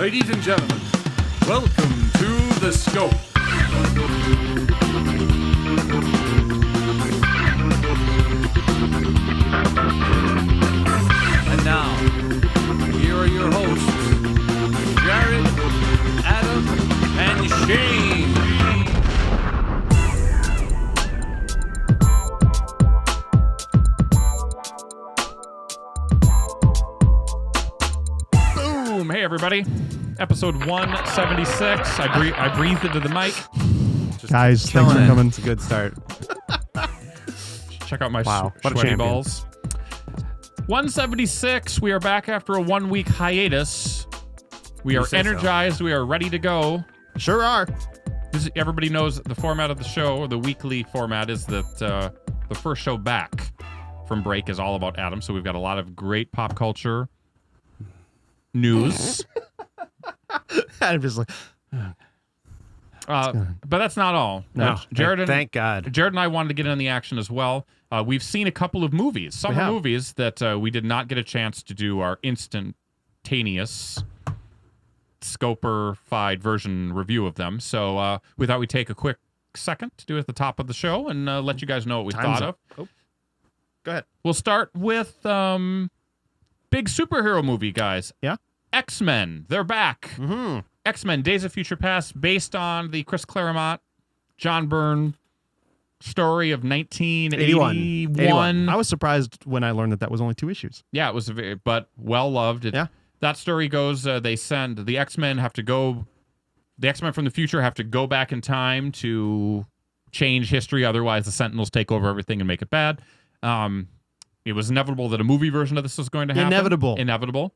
Ladies and gentlemen, welcome to The Scope. And now, here are your hosts, Jared, Adam, and Shane. Boom! Hey, everybody. Episode 176. I breathed into the mic. Guys, thanks for coming. It's a good start. Check out my What a sweaty champion. balls. 176. We are back after a 1-week hiatus. We are energized. We are ready to go. Sure are. Everybody knows the format of the show, or the weekly format, is that the first show back from break is all about Adam. So we've got a lot of great pop culture news. I'm just like, But that's not all. No. Jared Thank God. Jared and I wanted to get in the action as well. We've seen a couple of movies, summer movies, that we did not get a chance to do our instantaneous scoper-fied version review of them. So we thought we'd take a quick second to do it at the top of the show and let you guys know what we thought of. Oh. Go ahead. We'll start with big superhero movie, guys. Yeah? X-Men. They're back. Mm-hmm. X-Men Days of Future Past, based on the Chris Claremont, John Byrne story of 1981. I was surprised when I learned that was only 2 issues. Yeah, it was but well loved. Yeah. That story goes, they send, the X-Men from the future have to go back in time to change history, otherwise the Sentinels take over everything and make it bad. It was inevitable that a movie version of this was going to happen. Inevitable.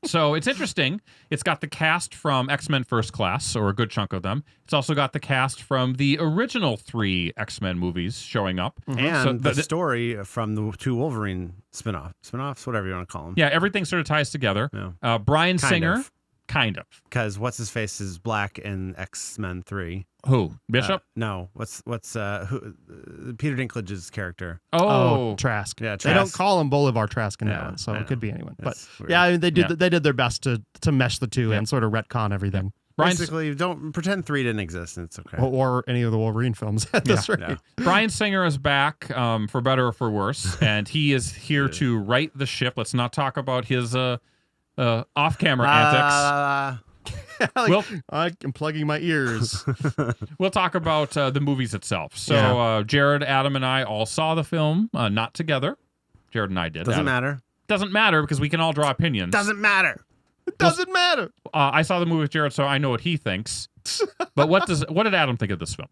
So it's interesting. It's got the cast from X-Men First Class, or a good chunk of them. It's also got the cast from the original 3 X-Men movies showing up. Mm-hmm. And the story from the 2 Wolverine spinoffs, whatever you want to call them. Yeah, everything sort of ties together. Yeah. Bryan Singer, kind of. Because what's-his-face is black in X-Men 3. Who? Bishop? No. What's Peter Dinklage's character? Oh, Trask. Yeah, They don't Trask. call him Bolivar Trask in Yeah, that one, so I it could be anyone. But That's weird. yeah, I mean, they did Yeah. they did their best to mesh the two and sort of retcon everything. Basically, don't pretend 3 didn't exist, and it's okay. Or any of the Wolverine films at this rate. Yeah. Bryan Singer is back, for better or for worse, and he is here to right the ship. Let's not talk about his off-camera antics. I'm plugging my ears. We'll talk about the movies itself. So Jared, Adam, and I all saw the film, not together. Jared and I did. Doesn't matter. Doesn't matter because we can all draw opinions. Doesn't matter. It doesn't matter. I saw the movie with Jared, so I know what he thinks. But what did Adam think of this film?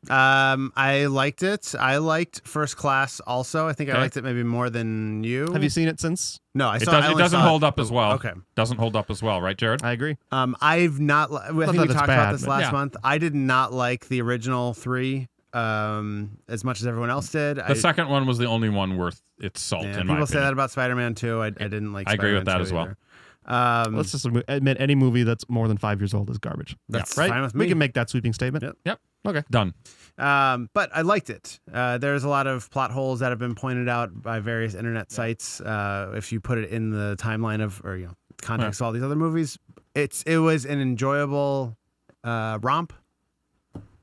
I liked it. I liked First Class also. I think I liked it maybe more than you. Have you seen it since? No, I It saw doesn't, it doesn't hold up as well. Okay. Doesn't hold up as well, right, Jared? I agree. I've not. I think we that talked it's about bad, this but- last Yeah. month. I did not like the original 3 as much as everyone else did. The second one was the only one worth its salt, Yeah, in my people say opinion. that about Spider-Man 2. I didn't like. I agree with Spider-Man that 2 as well. either. Let's just admit any movie that's more than 5 years old is garbage. That's right? fine with We me. can make that sweeping statement. Yep. Okay. Done. But I liked it. There's a lot of plot holes that have been pointed out by various internet sites. If you put it in the timeline of, or context of all these other movies, it was an enjoyable romp,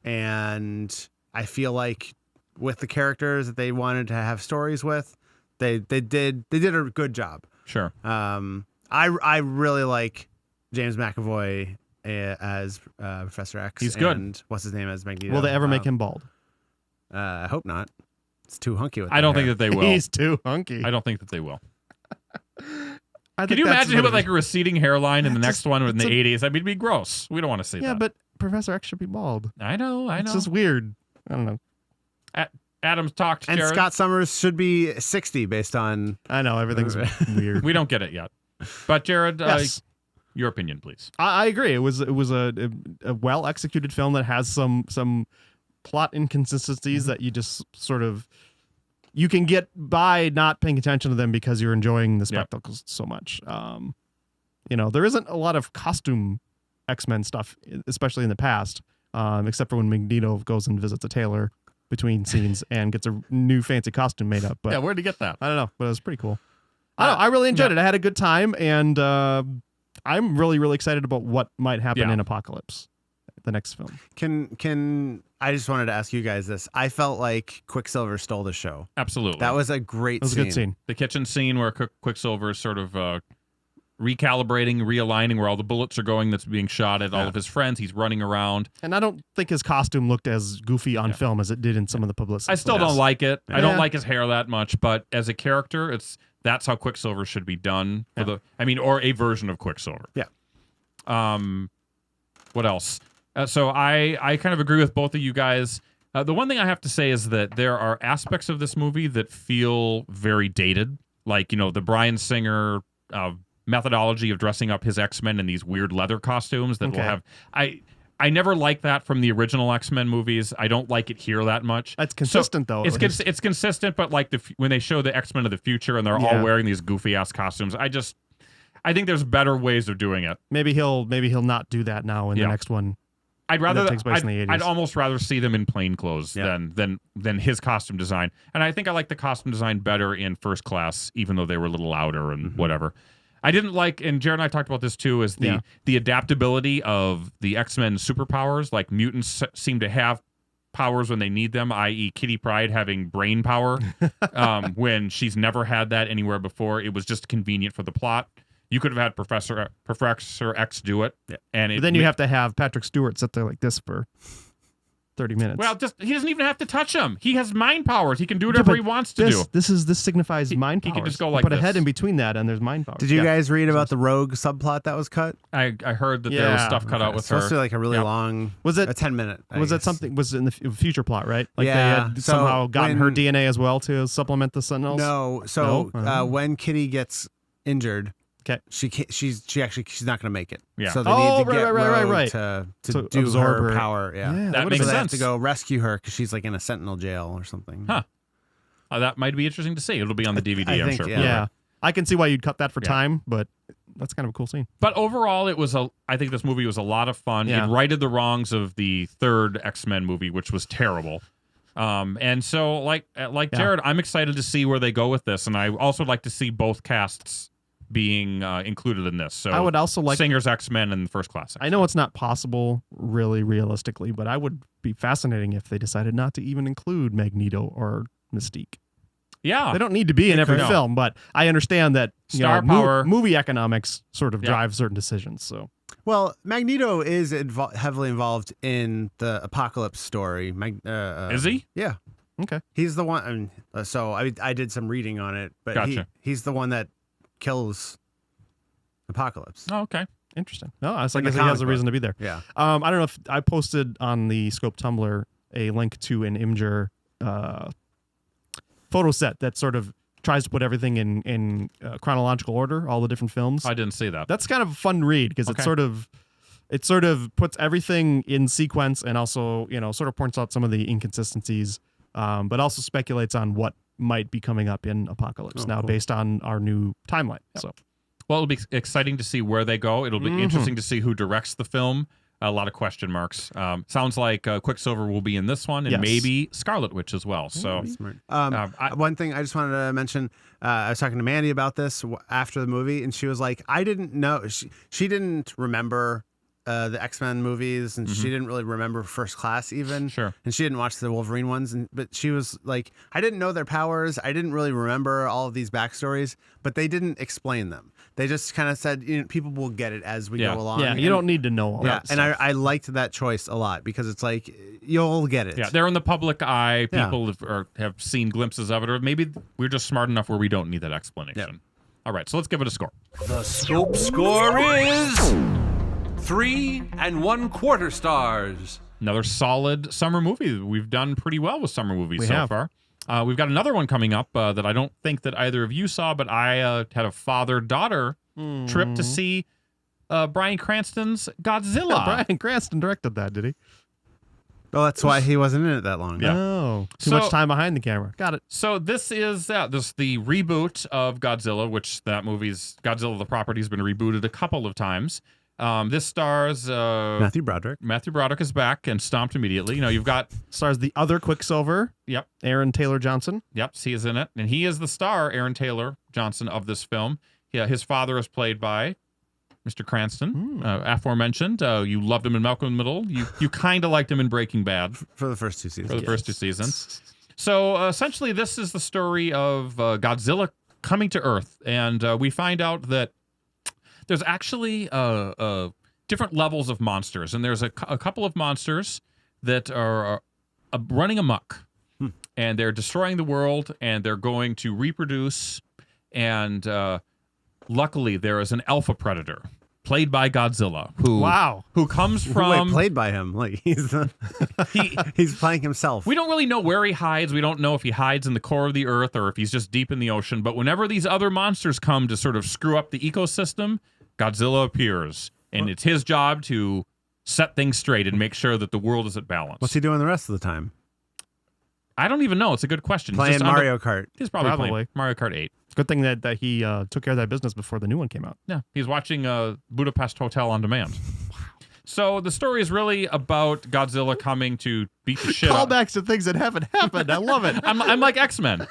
and I feel like with the characters that they wanted to have stories with, they did a good job. Sure. I really like James McAvoy as Professor X. He's good. And what's his name as Magneto? Will they ever make him bald? I hope not. It's too hunky with I don't that think hair. that they will. He's too hunky. I don't think that they will. I Can think you that's imagine him with what it like a receding hairline in the next one in the it's 80s? I mean, it'd be gross. We don't want to see is. Yeah, that. but Professor X should be bald. I know. It's just weird. I don't know. Adam's talked to And Jared. Scott Summers should be 60 based on. I know everything's weird. We don't get it yet. But Jared, Yes. your opinion, please. I agree. It was a well executed film that has some plot inconsistencies that you just sort of you can get by not paying attention to them because you're enjoying the spectacles so much. There isn't a lot of costume X-Men stuff, especially in the past, except for when Magneto goes and visits a tailor between scenes and gets a new fancy costume made up. But Yeah, where'd you get that? I don't know, but it was pretty cool. I really enjoyed it. I had a good time, and I'm really, really excited about what might happen Yeah. in Apocalypse, the next film. Can I just wanted to ask you guys this? I felt like Quicksilver stole the show. Absolutely. That was a great That was scene. a good scene. the kitchen scene where Quicksilver is sort of recalibrating, realigning where all the bullets are going that's being shot at all of his friends. He's running around. And I don't think his costume looked as goofy on film as it did in some of the publicity. I still don't like it. I Yeah. don't like his hair that much, but as a character, that's how Quicksilver should be done. Or a version of Quicksilver. Yeah. What else? So I kind of agree with both of you guys. The one thing I have to say is that there are aspects of this movie that feel very dated, like the Bryan Singer methodology of dressing up his X-Men in these weird leather costumes that will have. I never liked that from the original X-Men movies. I don't like it here that much. That's consistent, though. It's consistent, but like when they show the X-Men of the future and they're all wearing these goofy ass costumes, I think there's better ways of doing it. Maybe he'll not do that now in the next one. I'd rather that takes place in the 80s. I'd almost rather see them in plain clothes than his costume design. And I think I like the costume design better in First Class, even though they were a little louder and whatever. I didn't like, and Jared and I talked about this too, is the adaptability of the X-Men superpowers. Like mutants seem to have powers when they need them, i.e. Kitty Pryde having brain power when she's never had that anywhere before. It was just convenient for the plot. You could have had Professor X do it. Yeah. But then you have to have Patrick Stewart sit there like this for 30 minutes. Well, he doesn't even have to touch him. He has mind powers. He can do whatever he wants to do. This signifies mind powers. He can just go like put a this. head in between that, and there's mind powers. Did you guys read about the Rogue subplot that was cut? I heard that there was stuff cut out with It's supposed her. to be like a really long. Was it a 10-minute? Was it something? Was it in the future plot? Right? Like Yeah, they had so somehow gotten her when- DNA as well to supplement the Sentinels. No. So No? when Kitty gets injured, 'Kay. she's not going to make it. Yeah. So they need to get Rogue right. to To do absorb her her. power. Yeah. Yeah, That would've makes So they have sense. to go rescue her because she's like in a Sentinel jail or something. Huh. That might be interesting to see. It'll be on the DVD, I I'm think, sure. Yeah. I can see why you'd cut that for time, but that's kind of a cool scene. But overall, I think this movie was a lot of fun. Yeah. It righted the wrongs of the third X-Men movie, which was terrible. And so, like Jared, I'm excited to see where they go with this, and I also like to see both casts being included in this. So I would also like Singer's X-Men and First Class X-Men. I know it's not possible really realistically, but I would be fascinating if they decided not to even include Magneto or Mystique. Yeah. They don't need to be in every No. film, but I understand that Star power. movie economics sort of drive certain decisions. So Well, Magneto is heavily involved in the Apocalypse story. Is he? Yeah. okay, He's the one. I mean, I did some reading on it, but Gotcha. he's the one that kills Apocalypse. Oh, okay. interesting. No, I In guess the he has comic a reason to be there. Yeah. I don't know if I posted on the Scope Tumblr a link to an Imgur photo set that sort of tries to put everything in chronological order, all the different films. I didn't see that. That's kind of a fun read because Okay. it sort of puts everything in sequence and also sort of points out some of the inconsistencies, but also speculates on what might be coming up in Apocalypse now cool. based on our new timeline. So Well, it'll be exciting to see where they go. It'll be interesting to see who directs the film. A lot of question marks. Sounds like Quicksilver will be in this one, and Yes. maybe Scarlet Witch as well. So Smart. I- One thing I just wanted to mention, I was talking to Mandy about this after the movie, and she was like, I didn't know. She didn't remember the X-Men movies, and she didn't really remember First Class even. Sure. And she didn't watch the Wolverine ones, but she was like, I didn't know their powers. I didn't really remember all of these backstories, but they didn't explain them. They just kind of said, people will get it as we Yeah. go along. yeah, you don't need to know all Yeah, that. and stuff. I liked that choice a lot because it's like, you'll get it. yeah, they're in the public eye. Yeah. People have seen glimpses of it, or maybe we're just smart enough where we don't need that explanation. Yep. All right, so let's give it a score. The Scope score is 3 1/4 stars. Another solid summer movie. We've done pretty well with summer movies We so have. far. We've got another one coming up that I don't think that either of you saw, but I had a father-daughter trip to see Bryan Cranston's Godzilla. Bryan Cranston directed that, did he? Well, that's why he wasn't in it that long. Yeah. Oh, too So- much time behind the camera. Got it. So this is the reboot of Godzilla, which that movie's Godzilla the property has been rebooted a couple of times. This stars Matthew Broderick. Matthew Broderick is back and stomped immediately. You've got Stars the other Quicksilver, yep, Aaron Taylor Johnson. he is in it, and he is the star, Aaron Taylor Johnson, of this film. Yeah, his father is played by Mr. Cranston, aforementioned. You loved him in Malcolm in the Middle. You kind of liked him in Breaking Bad For the first 2 seasons. for the first 2 seasons. So essentially, this is the story of Godzilla coming to Earth, and we find out that there's actually different levels of monsters, and there's a couple of monsters that are running amok, and they're destroying the world, and they're going to reproduce, and luckily there is an alpha predator played by Godzilla who comes from Wait, played by him. Like he's playing himself. We don't really know where he hides. We don't know if he hides in the core of the earth or if he's just deep in the ocean. But whenever these other monsters come to sort of screw up the ecosystem, Godzilla appears. And it's his job to set things straight and make sure that the world is at balance. What's he doing the rest of the time? I don't even know. It's a good question. Playing Mario Kart. He's probably playing Mario Kart 8. Good thing that he took care of that business before the new one came out. Yeah, he's watching Budapest Hotel on demand. So the story is really about Godzilla coming to beat the shit out. Callbacks to things that haven't happened. I love it. I'm like X-Men.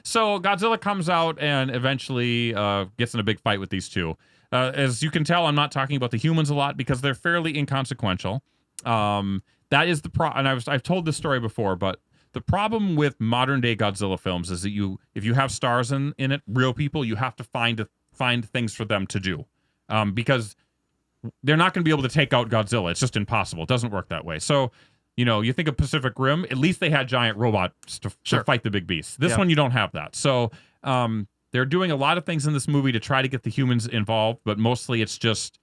So Godzilla comes out and eventually gets in a big fight with these two. As you can tell, I'm not talking about the humans a lot because they're fairly inconsequential. That is the and I've told this story before, but the problem with modern day Godzilla films is that if you have stars in it, real people, you have to find things for them to do, because they're not going to be able to take out Godzilla. It's just impossible. It doesn't work that way. So, you think of Pacific Rim, at least they had giant robots to fight the big beasts. This one, you don't have that. So they're doing a lot of things in this movie to try to get the humans involved, but mostly it's just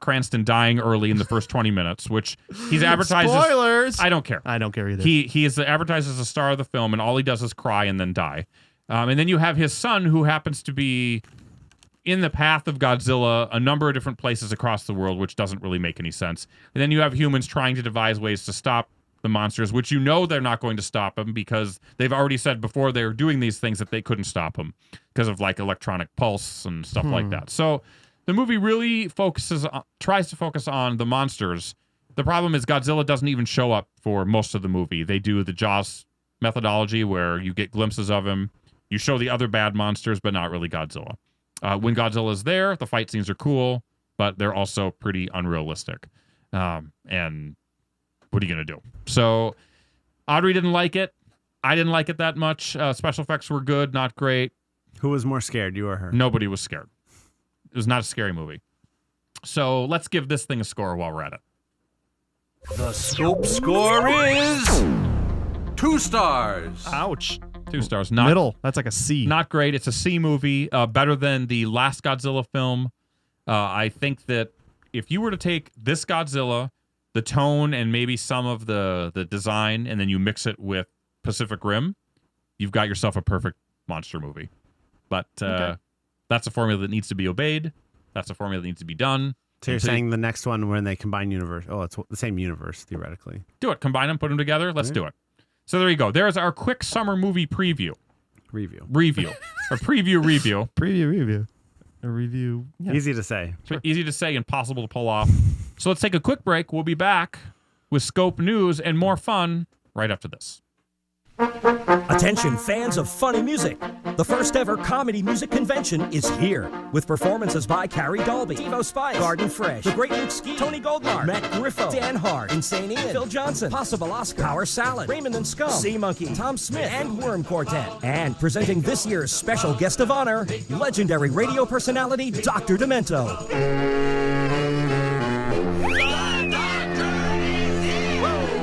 Cranston dying early in the first 20 minutes, which he's advertised. Spoilers! I don't care. I don't care either. He is advertised as a star of the film, and all he does is cry and then die. And then you have his son, who happens to be in the path of Godzilla a number of different places across the world, which doesn't really make any sense. And then you have humans trying to devise ways to stop the monsters, which they're not going to stop them because they've already said before they were doing these things that they couldn't stop them because of like electronic pulse and stuff like that. So the movie really tries to focus on the monsters. The problem is Godzilla doesn't even show up for most of the movie. They do the Jaws methodology where you get glimpses of him. You show the other bad monsters, but not really Godzilla. When Godzilla is there, the fight scenes are cool, but they're also pretty unrealistic. And what are you going to do? So Audrey didn't like it. I didn't like it that much. Special effects were good, not great. Who was more scared, you or her? Nobody was scared. It was not a scary movie. So let's give this thing a score while we're at it. The Scope score is 2 stars. Ouch. 2 stars. Middle. That's like a C. Not great. It's a C movie. Better than the last Godzilla film. I think that if you were to take this Godzilla, the tone and maybe some of the design, and then you mix it with Pacific Rim, you've got yourself a perfect monster movie. But that's a formula that needs to be obeyed. That's a formula that needs to be done. So you're saying the next one when they combine universe? Oh, it's the same universe theoretically. Do it. Combine them. Put them together. Let's do it. So there you go. There's our quick summer movie preview. Review. A preview review. Preview. A review. Yeah. Easy to say. Easy to say, impossible to pull off. So let's take a quick break. We'll be back with Scope News and more fun right after this. Attention fans of funny music. The first ever comedy music convention is here with performances by Carrie Dolby, Devo Spice, Garden Fresh, The Great Luke Ski, Tony Goldmark, Matt Griffo, Dan Hart, Insane Ian, Phil Johnson, Possible Oscar, Power Salad, Raymond and Scum, Sea Monkey, Tom Smith, and Worm Quartet. And presenting this year's special guest of honor, legendary radio personality Dr. Demento.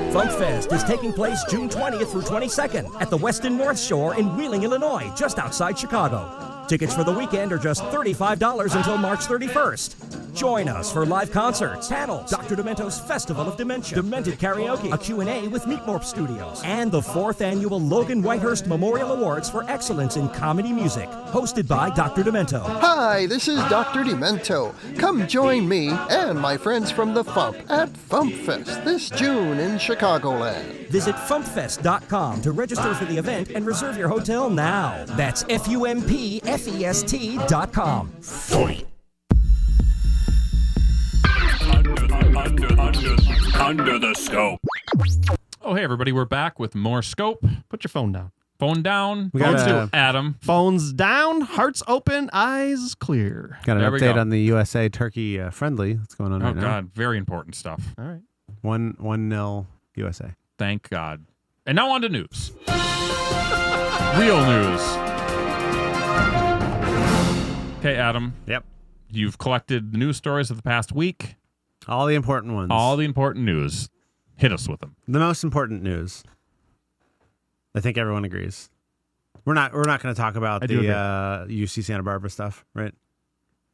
FunkFest is taking place June 20th through 22nd at the Westin North Shore in Wheeling, Illinois, just outside Chicago. Tickets for the weekend are just $35 until March 31st. Join us for live concerts, panels, Dr. Demento's Festival of Dementia, Demented Karaoke, a Q&A with Meatmorph Studios, and the 4th Annual Logan Whitehurst Memorial Awards for Excellence in Comedy Music, hosted by Dr. Demento. Hi, this is Dr. Demento. Come join me and my friends from the Fump at FumpFest this June in Chicagoland. Visit FumpFest.com to register for the event and reserve your hotel now. That's FumpFest.com. Under the Scope. Oh, hey, everybody. We're back with more Scope. Put your phone down. Phone down. We got Phones a- to Adam. Phones down, hearts open, eyes clear. Got an There we update go. on the USA Turkey friendly. What's going on Oh right now? God, very important stuff. All right. 1-0 USA. Thank God. And now on to news. Real news. Okay, Adam. Yep. You've collected the news stories of the past week. All the important ones. All the important news. Hit us with them. The most important news. I think everyone agrees. We're not going to talk about I do the agree. UC Santa Barbara stuff, right?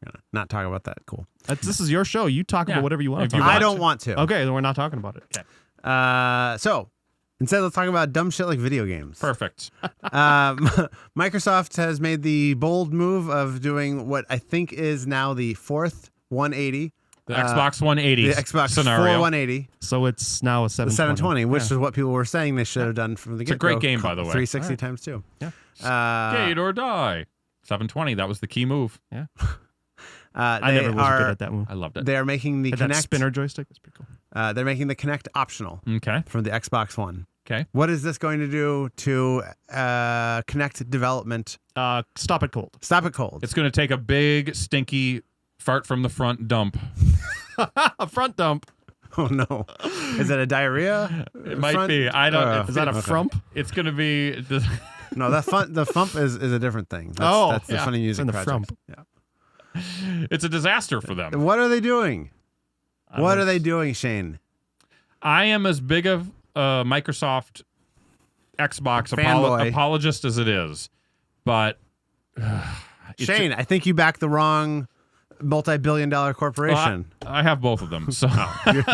We're gonna not talk about that. Cool. This is your show. You talk Yeah. about whatever you want If to you talk I about. don't want to. Okay, then we're not talking about it. Okay. So instead, let's talk about dumb shit like video games. Perfect. Microsoft has made the bold move of doing what I think is now the fourth 180. The Xbox 180 The Xbox scenario. 4 180. So it's now a The 720. 720, which is what people were saying they should have done from the It's a get-go. great game, by the way. 360 times 2. Yeah. Skate or die. 720. That was the key move. I never was good at that one. I loved it. They are making the Had that Kinect. spinner joystick. That's pretty cool. They're making the Kinect optional Okay. from the Xbox One. Okay. What is this going to do to Kinect development? Stop it cold. Stop it cold. It's going to take a big, stinky fart from the front dump. A front dump. Oh no! Is it a diarrhea? It might be. I don't. Is that a frump? It's going to be. No, the frump is a different thing. That's the yeah. funny It's music in the project. frump. Yeah. It's a disaster for them. What are they doing? What are they doing, Shane? I am as big of a Microsoft Xbox Fanboy. apologist as it is, but Shane, I think you backed the wrong multi-billion-dollar corporation. I have both of them, so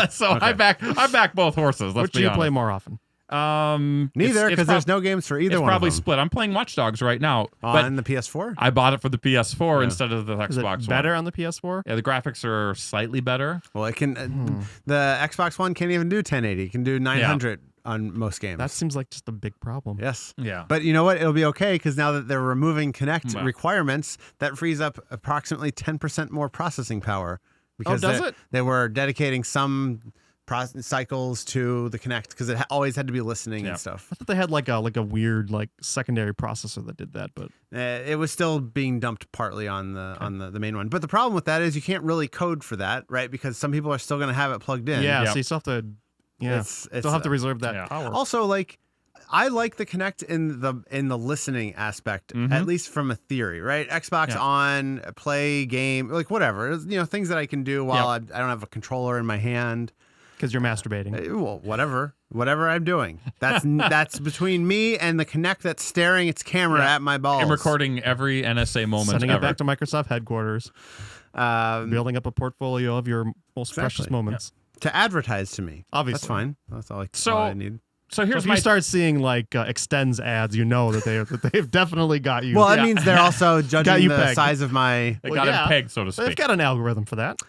so I back both horses. Let's Which do be you honest. play more often? Neither, because there's no games for either It's one probably of them. split. I'm playing Watch Dogs right now, but On the PS4? I bought it for the PS4 instead of the Is it Xbox better One. on the PS4? Yeah, the graphics are slightly better. Well, it can. The Xbox One can't even do 1080. It can do 900 on most games. That seems like just a big problem. yes. Yeah, But you know what? It'll be okay because now that they're removing Kinect Well. requirements, that frees up approximately 10% more processing power. Because does they- it? They were dedicating some cycles to the Kinect because it always had to be listening Yeah. and stuff. I thought they had like a weird secondary processor that did that, but It was still being dumped partly on the main one. But the problem with that is you can't really code for that, right? Because some people are still going to have it plugged in. yeah, Yep. so you still have to It's still have to reserve that yeah. power. Also, like, I like the Kinect in the listening aspect, at least from a theory, right? Xbox Yeah. on, play, game, like whatever. Things that I can do while I don't have a controller in my hand. Because you're masturbating. Well, whatever I'm doing. That's between me and the Kinect that's staring its camera at my balls. I'm recording every NSA moment Sending ever. it back to Microsoft headquarters, building up a portfolio of your most precious moments. to advertise to me. Obviously. That's fine. That's all So- I need. So So here's if my you start seeing extends ads, you know that they've definitely got you. Well, that means they're also judging you the pegged. size of my. They got him pegged, so to They've speak. got an algorithm for that.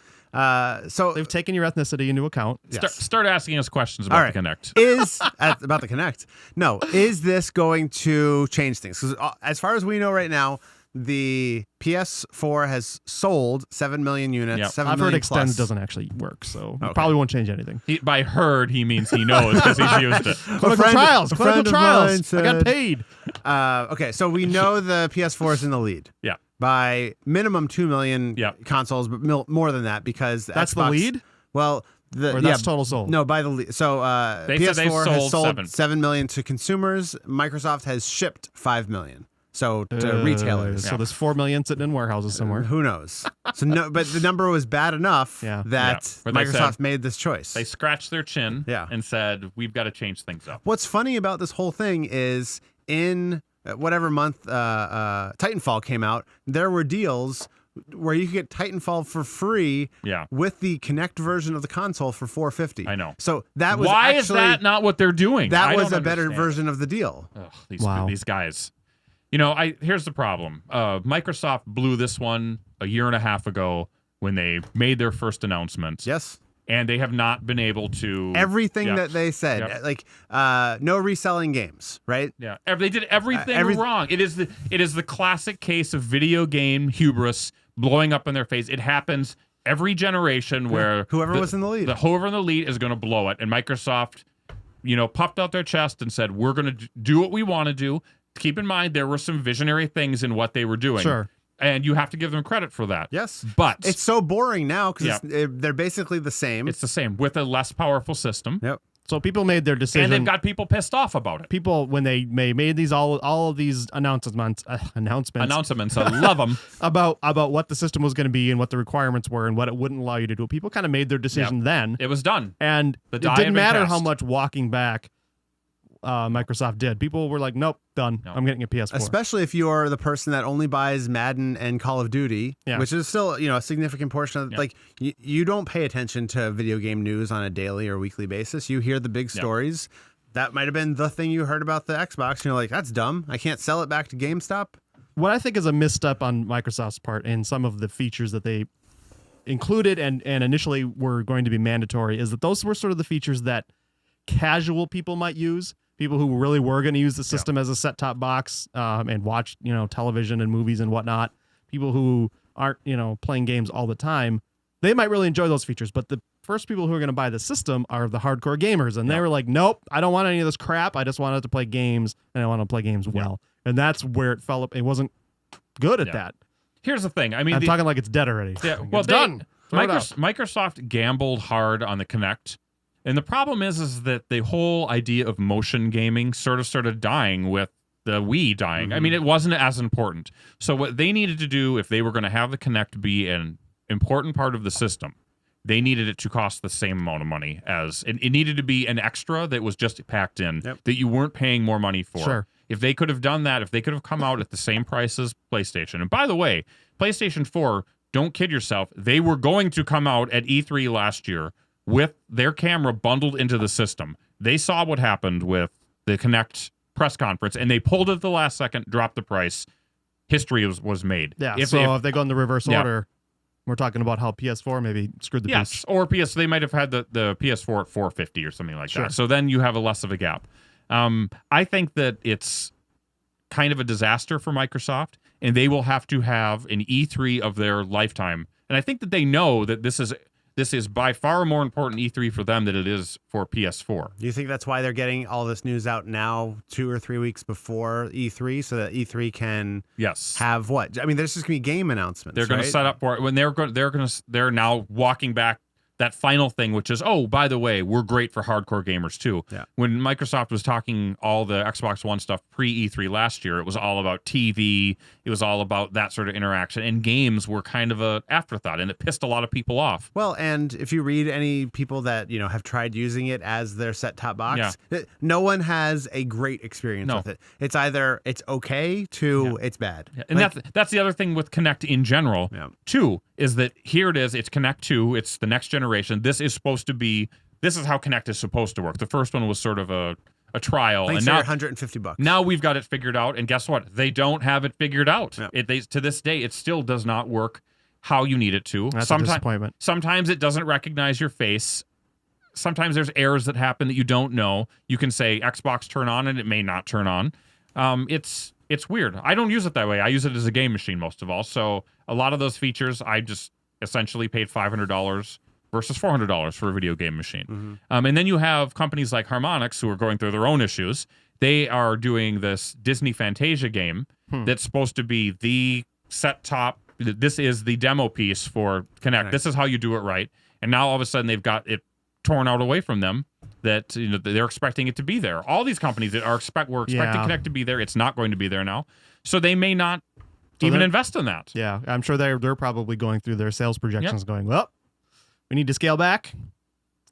So They've taken your ethnicity into account. Start asking us questions about All right. the Kinect. is about the Kinect. No, is this going to change things? Because as far as we know right now, the PS4 has sold 7 million units. Yep. 7 I've heard million extends plus. doesn't actually work, so it Okay. probably won't change anything. By heard, he means he knows because he's used it. Clinical friend- trials, a clinical friend of mine trials. I got said- paid. Okay, so we know the PS4 is in the lead Yeah. by minimum 2 million Yep. consoles, but more than that because That's the Xbox, lead? Well, Or that's total sold? No, by the lead. So They said they PS4 has sold sold 7 million to consumers. Microsoft has shipped 5 million. So to retailers. So there's 4 million sitting in warehouses somewhere. Who knows? So no, but the number was bad enough Yeah. that Where they Microsoft said- made this choice. They scratched their chin Yeah. and said, we've got to change things up. What's funny about this whole thing is in whatever month Titanfall came out, there were deals where you could get Titanfall for free Yeah. with the Kinect version of the console for $450. I know. So that was Why actually, is that not what they're doing? that I was don't a better understand. version of the deal. Ugh, Wow. these guys. Here's the problem. Microsoft blew this one a year and a half ago when they made their first announcement. Yes. And they have not been able to Everything Yeah. that they said, Yep. like no reselling games, right? Yeah, they did everything every- wrong. It is the classic case of video game hubris blowing up in their face. It happens every generation where Whoever was in the lead. whoever in the lead is going to blow it. And Microsoft, puffed out their chest and said, "We're going to do what we want to do." keep in mind there were some visionary things in what they were doing. Sure. And you have to give them credit for that. Yes. But it's so boring now because they're basically the same. it's the same with a less powerful system. Yep. So people made their decision. And they've got people pissed off about it. People, when they made these all of these announcements I love them. about what the system was going to be and what the requirements were and what it wouldn't allow you to do. People kind of made their decision then, It was done. and The it die had didn't been matter cast. how much walking back Microsoft did. People were like, "Nope, done. No. I'm getting a PS4." Especially if you're the person that only buys Madden and Call of Duty, Yeah. which is still, a significant portion of like you don't pay attention to video game news on a daily or weekly basis. You hear the big stories. That might have been the thing you heard about the Xbox. And you're like, that's dumb. I can't sell it back to GameStop. What I think is a misstep on Microsoft's part in some of the features that they included and initially were going to be mandatory is that those were sort of the features that casual people might use. People who really were going to use the system as a set-top box and watch, television and movies and whatnot. People who aren't, playing games all the time, they might really enjoy those features. But the first people who are going to buy the system are the hardcore gamers. And they were like, nope, I don't want any of this crap. I just wanted to play games, and I want to play games well. And that's where it fell up. It wasn't good at that. Here's the thing. I mean, I'm talking like it's dead already. Yeah, Like, well, it's done. Throw it out. Microsoft gambled hard on the Kinect. And the problem is that the whole idea of motion gaming sort of started dying with the Wii dying. I mean, it wasn't as important. So what they needed to do, if they were going to have the Kinect be an important part of the system, they needed it to cost the same amount of money as it needed to be an extra that was just packed in that you weren't paying more money for. Sure. If they could have done that, if they could have come out at the same price as PlayStation. And by the way, PlayStation 4, don't kid yourself, they were going to come out at E3 last year with their camera bundled into the system. They saw what happened with the Kinect press conference, and they pulled it at the last second, dropped the price. History was made. Yeah, if they go in the reverse order, we're talking about how PS4 maybe screwed the pooch. Or they might have had the PS4 at $450 or something like that. So then you have a less of a gap. I think that it's kind of a disaster for Microsoft, and they will have to have an E3 of their lifetime. And I think that they know that this is by far more important E3 for them than it is for PS4. Do you think that's why they're getting all this news out now 2 or 3 weeks before E3 so that E3 can have what? I mean, there's just going to be game announcements. They're going to set up for it when they're now walking back that final thing, which is, oh, by the way, we're great for hardcore gamers too. Yeah. When Microsoft was talking all the Xbox One stuff pre-E3 last year, it was all about TV. It was all about that sort of interaction. And games were kind of an afterthought, and it pissed a lot of people off. Well, and if you read any people that, have tried using it as their set-top box, no one has a great experience with it. It's either it's okay to it's bad. Yeah. And that's the other thing with Kinect in general, too, is that here it is. It's Kinect 2. It's the next generation. This is how Kinect is supposed to work. The first one was sort of a trial. Thanks and now $150. Now we've got it figured out, and guess what? They don't have it figured out. Yeah. To this day, it still does not work how you need it to. That's a disappointment. Sometimes it doesn't recognize your face. Sometimes there's errors that happen that you don't know. You can say Xbox turn on, and it may not turn on. It's weird. I don't use it that way. I use it as a game machine most of all. So a lot of those features, I just essentially paid $500 versus $400 for a video game machine. And then you have companies like Harmonix who are going through their own issues. They are doing this Disney Fantasia game that's supposed to be the set-top. This is the demo piece for Kinect. This is how you do it right. And now all of a sudden they've got it torn out away from them that they're expecting it to be there. All these companies that were expecting Kinect to be there, it's not going to be there now. So they may not even invest in that. Yeah, I'm sure they're probably going through their sales projections going, well, we need to scale back.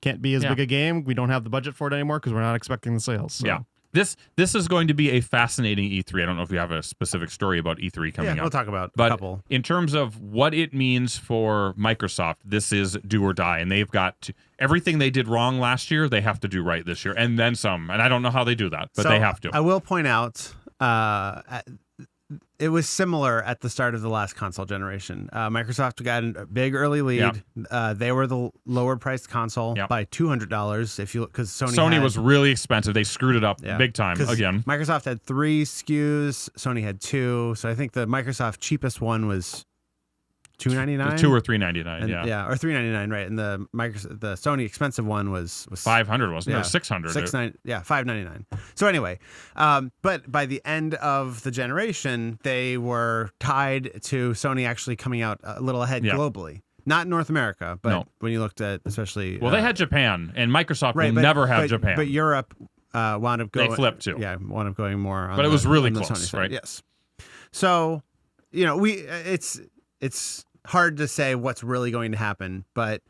Can't be as big a game. We don't have the budget for it anymore because we're not expecting the sales. So. Yeah. This is going to be a fascinating E3. I don't know if you have a specific story about E3 coming up. Yeah, we'll talk about a couple. In terms of what it means for Microsoft, this is do or die. And they've got to, everything they did wrong last year, they have to do right this year. And then some. And I don't know how they do that, but they have to. I will point out it was similar at the start of the last console generation. Microsoft got a big early lead. They were the lower priced console by $200 because Sony was really expensive. They screwed it up big time again. Microsoft had 3 SKUs, Sony had 2. So I think the Microsoft cheapest one was $299, $2 or $399. Yeah, or $399, right? And the Sony expensive one was $500, wasn't it? Or $600. $599. So anyway, but by the end of the generation, they were tied to Sony actually coming out a little ahead globally. Not in North America, but when you looked at especially... Well, they had Japan, and Microsoft will never have Japan. But Europe wound up going... They flipped too. Yeah, wound up going more on But it was really on the close, Sony side. right? Yes. So, it's hard to say what's really going to happen, but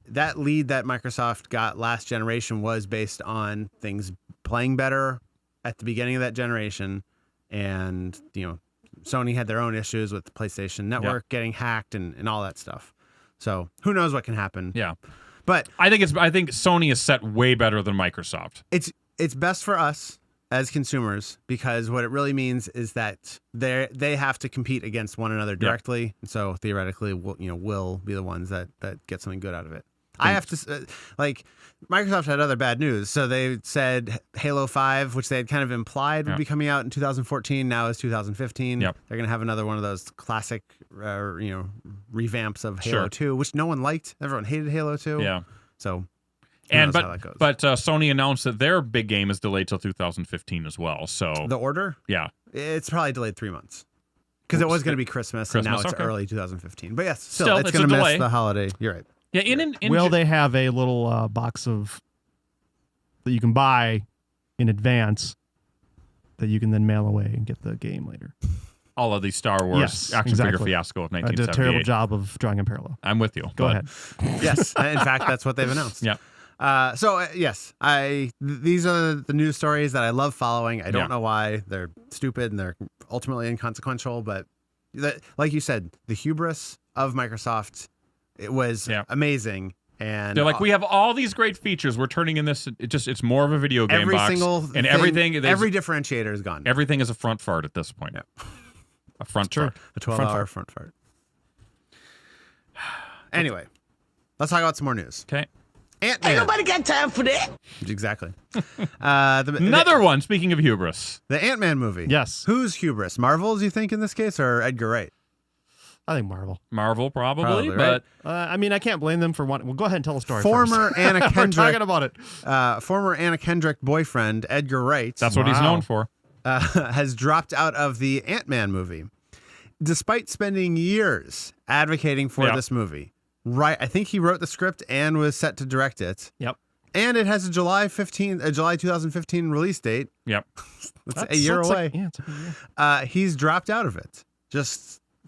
that lead that Microsoft got last generation was based on things playing better at the beginning of that generation, and Sony had their own issues with the PlayStation Network getting hacked and all that stuff. So who knows what can happen? Yeah, but I think Sony is set way better than Microsoft. It's best for us as consumers, because what it really means is that they have to compete against one another directly, and so theoretically, we'll be the ones that get something good out of it. I have to Microsoft had other bad news. So they said Halo 5, which they had kind of implied would be coming out in 2014, now is 2015. Yep. They're going to have another one of those classic, revamps of Halo 2, which no one liked. Everyone hated Halo 2. Yeah. So, how that goes. But Sony announced that their big game is delayed till 2015 as well. So The Order? Yeah. It's probably delayed 3 months. Because it was going to be Christmas, and now it's early 2015. But yes, still it's going to miss the holiday. You're right. Yeah, Will they have a little box of that you can buy in advance that you can then mail away and get the game later? all of the Star Wars action figure fiasco of 1978. I did a terrible job of drawing in parallel. I'm with you. Go ahead. Yes, in fact, that's what they've announced. Yeah. Yes, these are the news stories that I love following. I don't know why they're stupid and they're ultimately inconsequential, but like you said, the hubris of Microsoft, it was amazing. And they're like, we have all these great features. We're turning in this. It's more of a video game box. Every differentiator is gone. Everything is a front fart at this point. Yeah. A front fart. A 12-hour front fart. Anyway, let's talk about some more news. Okay. Ant-Man. Ain't nobody got time for that. Exactly. Another one, speaking of hubris. The Ant-Man movie. Yes. Who's hubris? Marvel's, you think, in this case, or Edgar Wright? I think Marvel. Marvel, probably but I mean, I can't blame them for one. Well, go ahead and tell a story. Former first. Anna Kendrick. We're talking about it. Former Anna Kendrick boyfriend Edgar Wright. That's what he's known for. Has dropped out of the Ant-Man movie, despite spending years advocating for this movie. Right, I think he wrote the script and was set to direct it. Yep. And it has a July 2015 release date. Yep. That's a year away. It's a year. He's dropped out of it.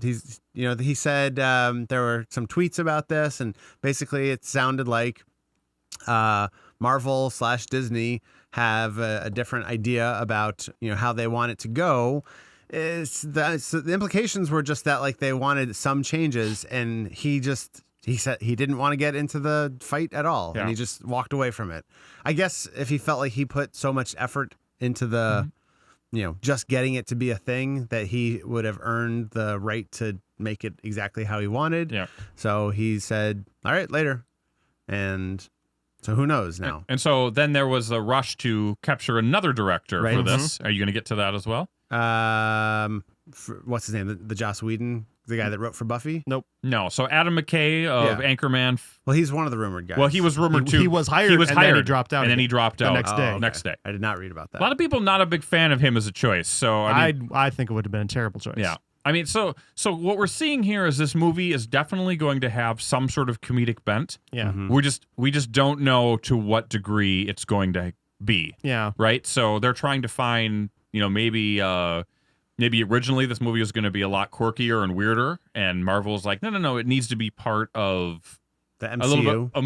He said there were some tweets about this, and basically it sounded like Marvel / Disney have a different idea about how they want it to go. So the implications were just that like they wanted some changes, and he said he didn't want to get into the fight at all, and he just walked away from it. I guess if he felt like he put so much effort into the just getting it to be a thing, that he would have earned the right to make it exactly how he wanted. Yeah. So he said, all right, later. And so who knows now? And so then there was a rush to capture another director for this. Are you going to get to that as well? What's his name? The Joss Whedon, the guy that wrote for Buffy? Nope. No. So Adam McKay of Anchorman. Well, he's one of the rumored guys. Well, he was rumored too. He was hired. And then he dropped out. And then he dropped out the next day. Next day. I did not read about that. A lot of people not a big fan of him as a choice. So I think it would have been a terrible choice. Yeah. I mean, so what we're seeing here is this movie is definitely going to have some sort of comedic bent. Yeah. Mm-hmm. We just don't know to what degree it's going to be. Yeah. Right. So they're trying to find, maybe originally this movie was going to be a lot quirkier and weirder, and Marvel's like, no, it needs to be part of the MCU, a little bit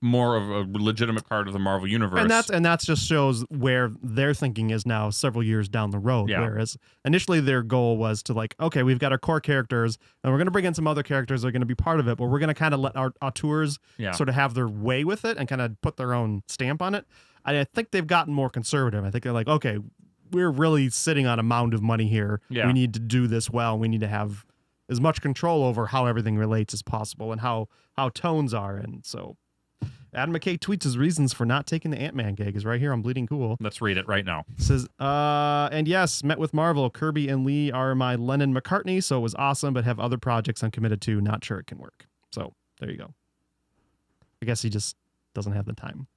more of a legitimate part of the Marvel universe. And that's just shows where their thinking is now several years down the road. Yeah. Whereas initially their goal was to like, okay, we've got our core characters, and we're going to bring in some other characters that are going to be part of it, but we're going to kind of let our auteurs sort of have their way with it and kind of put their own stamp on it. I think they've gotten more conservative. I think they're like, okay, we're really sitting on a mound of money here. Yeah. We need to do this well. We need to have as much control over how everything relates as possible and how tones are. And so Adam McKay tweets his reasons for not taking the Ant-Man gig is right here on Bleeding Cool. Let's read it right now. Says, and yes, met with Marvel. Kirby and Lee are my Lennon McCartney, so it was awesome, but have other projects I'm committed to. Not sure it can work. So there you go. I guess he just doesn't have the time.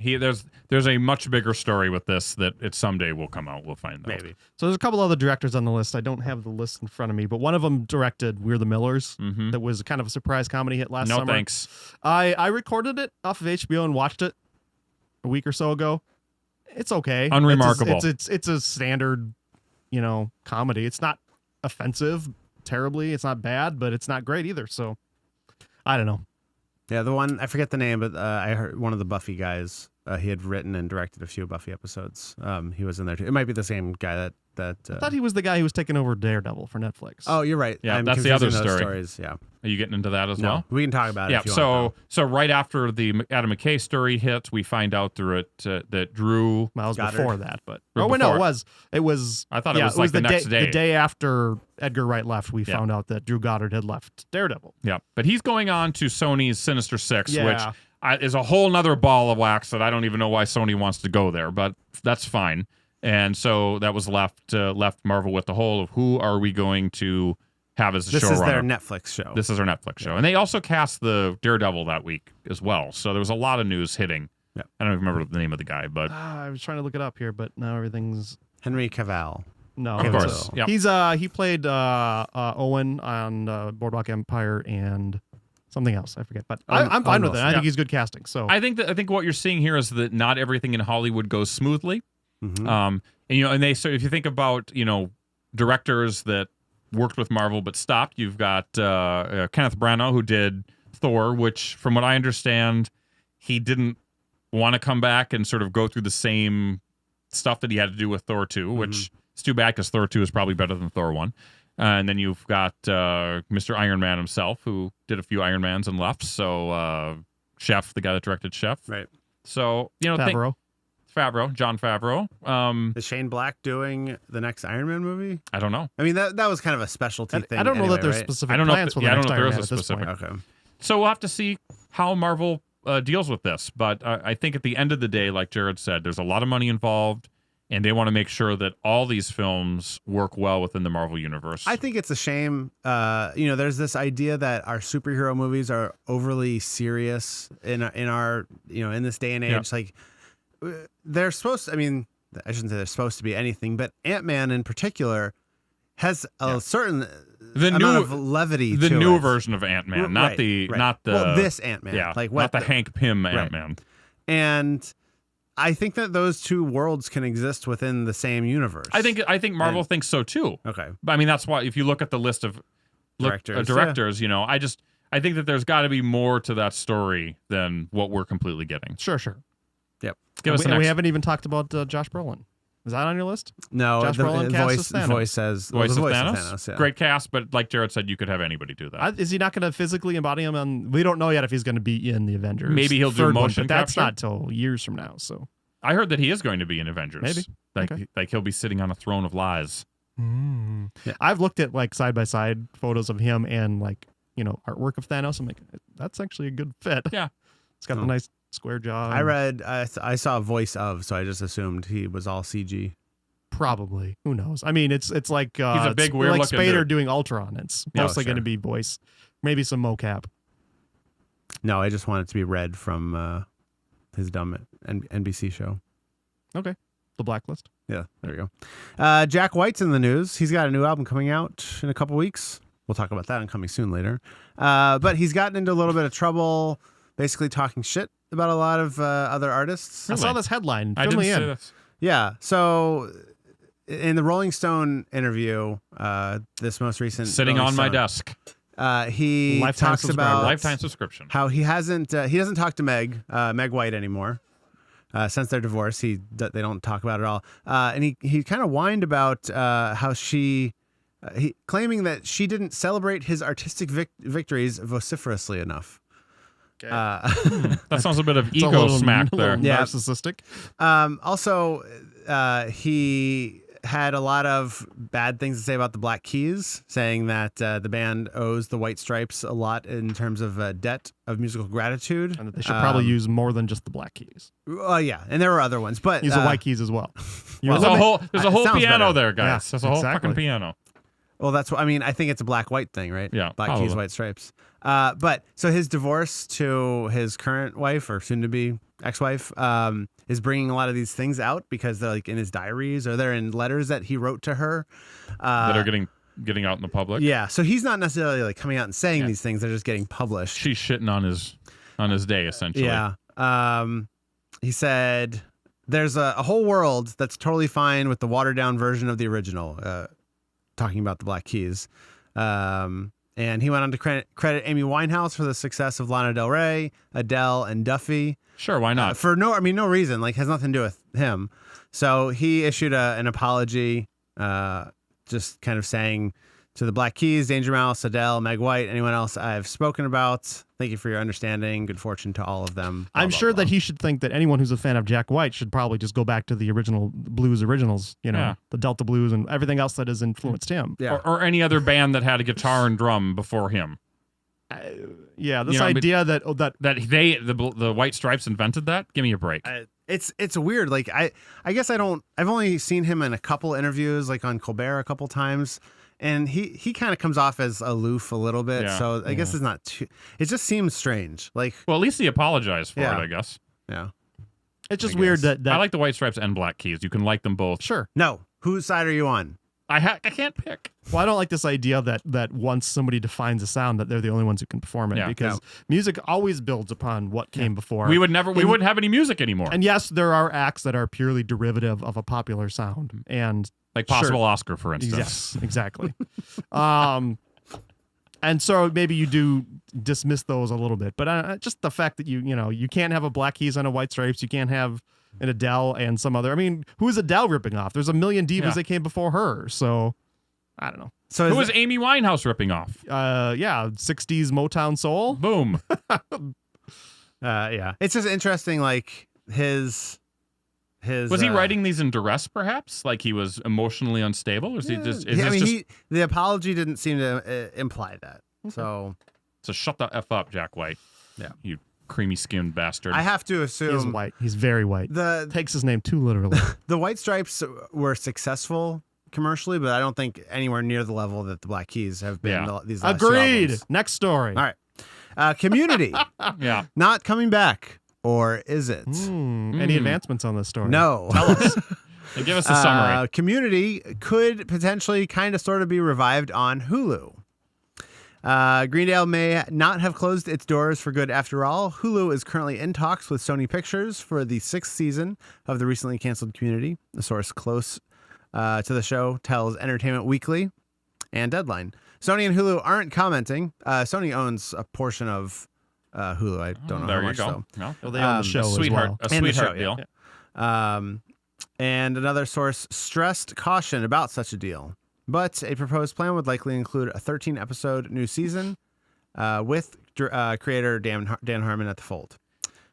There's a much bigger story with this that it someday will come out. We'll find out. Maybe. So there's a couple other directors on the list. I don't have the list in front of me, but one of them directed We're the Millers. Mhm. That was kind of a surprise comedy hit last No summer. thanks. I recorded it off of HBO and watched it a week or so ago. It's okay. Unremarkable. It's a standard, comedy. It's not offensive terribly. It's not bad, but it's not great either. So I don't know. Yeah, the one, I forget the name, but I heard one of the Buffy guys, he had written and directed a few Buffy episodes. He was in there too. It might be the same guy that I thought he was the guy who was taking over Daredevil for Netflix. Oh, you're right. Yeah, I'm that's the other confusing those story. Stories. Yeah. Are you getting into that as No, well? we can talk about it. Yeah. If you want, So right after the Adam McKay story hits, we find out through it that Drew. Miles Goddard. before that, but Or no, before. it was. I thought it was like the next day. The day after Edgar Wright left, we found out that Drew Goddard had left Daredevil. Yeah, but he's going on to Sony's Sinister Six, Yeah. which is a whole nother ball of wax that I don't even know why Sony wants to go there, but that's fine. And so that was left Marvel with the whole of who are we going to have as a This showrunner. is their Netflix show. This is our Netflix show. And they also cast the Daredevil that week as well. So there was a lot of news hitting. Yeah. I don't even remember the name of the guy, but I was trying to look it up here, but now everything's Henry Cavill. no. Of course. Yep. He played Owen on Boardwalk Empire and something else. I forget, but I'm fine with it. I think he's good casting. So I think what you're seeing here is that not everything in Hollywood goes smoothly. Mm-hmm. And they, so if you think about, directors that worked with Marvel but stopped, you've got Kenneth Branagh, who did Thor, which from what I understand, he didn't want to come back and sort of go through the same stuff that he had to do with Thor 2, which is too bad because Thor 2 is probably better than Thor 1. And then you've got Mr. Iron Man himself, who did a few Iron Mans and left. So Chef, the guy that directed Chef. Right. So, Jon Favreau. Is Shane Black doing the next Iron Man movie? I don't know. I mean, that was kind of a specialty thing. I don't know that there's right? specific I don't know plans if- for the yeah, I don't next know if Iron there Man is at a this point. specific- Okay. So we'll have to see how Marvel deals with this. But I think at the end of the day, like Jared said, there's a lot of money involved, and they want to make sure that all these films work well within the Marvel universe. I think it's a shame. There's this idea that our superhero movies are overly serious in our in this day and age. Yeah. Like they're supposed to, I mean, I shouldn't say they're supposed to be anything, but Ant-Man in particular has a certain amount of levity the to new it. version of Ant-Man, not the well, this Ant-Man, like what not the Hank Pym Ant-Man. And I think that those two worlds can exist within the same universe. I think Marvel thinks so too. Okay. But I mean, that's why if you look at the list of directors, I think that there's got to be more to that story than what we're completely getting. Sure. Yep. Give us the next. We haven't even talked about Josh Brolin. Is that on your list? No, Josh Brolin the cast voice, as Thanos. voice says Voice the of voice Thanos. yeah. Great cast, but like Jared said, you could have anybody do that. Is he not going to physically embody him? We don't know yet if he's going to be in the Avengers. Maybe he'll do third one, motion but that's capture. not till years from now. So I heard that he is going to be in Avengers. Maybe. Okay. Like he'll be sitting on a throne of lies. Yeah. I've looked at like side by side photos of him and like artwork of Thanos. I'm like, that's actually a good fit. Yeah. It's got the nice square jaw. I saw a voice of, so I just assumed he was all CG. Probably. Who knows? I mean, it's like He's a big, it's weird like looking Spader dude. doing Ultron. It's Yeah, mostly going to sure. be voice, maybe some mocap. No, I just want it to be Red from his dumb NBC show. Okay, the Blacklist. Yeah, there you go. Jack White's in the news. He's got a new album coming out in a couple weeks. We'll talk about that and coming soon later. But he's gotten into a little bit of trouble, basically talking shit about a lot of other artists. I saw this headline. I Fill didn't me say in. this. Yeah, so in the Rolling Stone interview, this most recent Sitting Rolling on my Stone, desk. He Lifetime talks subscriber. about Lifetime subscription. how he doesn't talk to Meg White anymore since their divorce. They don't talk about it at all. And he kind of whined about how he claiming that she didn't celebrate his artistic victories vociferously enough. Okay. That sounds a bit of It's a ego little- smack a little there. Yeah. narcissistic. Also, he had a lot of bad things to say about the Black Keys, saying that the band owes the White Stripes a lot in terms of debt of musical gratitude. And that they should probably use more than just the Black Keys. Yeah, and there were other ones, but Use the White Keys as well. There's a whole sounds piano better. there, guys. Yeah, There's a whole exactly. fucking piano. Well, that's what I mean. I think it's a black-white thing, right? Yeah, Black probably. Keys, White Stripes. But so his divorce to his current wife or soon-to-be ex-wife is bringing a lot of these things out because they're like in his diaries or they're in letters that he wrote to her That are getting out in the public. Yeah, so he's not necessarily like coming out and saying these things; they're just getting published. She's shitting on his day essentially. Yeah. He said there's a whole world that's totally fine with the watered down version of the original. Talking about the Black Keys. And he went on to credit Amy Winehouse for the success of Lana Del Rey, Adele, and Duffy. Sure, why not? For no reason, like has nothing to do with him. So he issued an apology, just kind of saying to the Black Keys, Danger Mouse, Adele, Meg White, anyone else I've spoken about, thank you for your understanding. Good fortune to all of them. Blah, I'm blah, sure blah. that he should think that anyone who's a fan of Jack White should probably just go back to the original blues originals, Yeah. the Delta blues and everything else that has influenced him. Yeah. Or any other band that had a guitar and drum before him. Yeah, this You know, idea that The White Stripes invented that? Give me a break. It's weird. Like I guess I've only seen him in a couple interviews, like on Colbert a couple times, and he kind of comes off as aloof a little bit. Yeah. So I guess it's not too. It just seems strange. Like Well, at least he apologized for Yeah. it, I guess. yeah, it's just I weird guess. that I like the White Stripes and Black Keys. You can like them both. sure. no. Whose side are you on? I can't pick. Well, I don't like this idea that once somebody defines a sound, that they're the only ones who can perform it, Yeah. because music always builds upon what came before. We wouldn't have any music anymore. And yes, there are acts that are purely derivative of a popular sound, and Like Possible Oscar, for instance. yes, exactly. And so maybe you do dismiss those a little bit, but just the fact that you can't have a Black Keys on a White Stripes, you can't have an Adele and some other. I mean, who is Adele ripping off? There's a million divas Yeah. that came before her, so I don't know. So Who was Amy Winehouse ripping off? Yeah, 60s Motown soul. Boom. yeah. It's just interesting. Like his. Was he writing these in duress, perhaps? Like he was emotionally unstable? Or is he just... Is I this mean, just the apology didn't seem to imply that. So so shut the F up, Jack White. Yeah. You creamy-skinned bastard. I have to He's assume white. He's very white. the Takes his name too literally. the White Stripes were successful commercially, but I don't think anywhere near the level that the Black Keys have been. Yeah. These last two Agreed. albums. Next story. All right. Community yeah. not coming back, or is it? Any advancements on this story? No. Hey, give us a summary. Community could potentially kind of sort of be revived on Hulu. Greendale may not have closed its doors for good after all. Hulu is currently in talks with Sony Pictures for the 6th season of the recently canceled Community. A source close to the show tells Entertainment Weekly and Deadline. Sony and Hulu aren't commenting. Sony owns a portion of Hulu. I don't know There how you much go. though. No. Well, they own the show as Sweetheart, well. a And the sweetheart show, deal. yeah. And another source stressed caution about such a deal. But a proposed plan would likely include a 13-episode new season with creator Dan Harmon at the fold.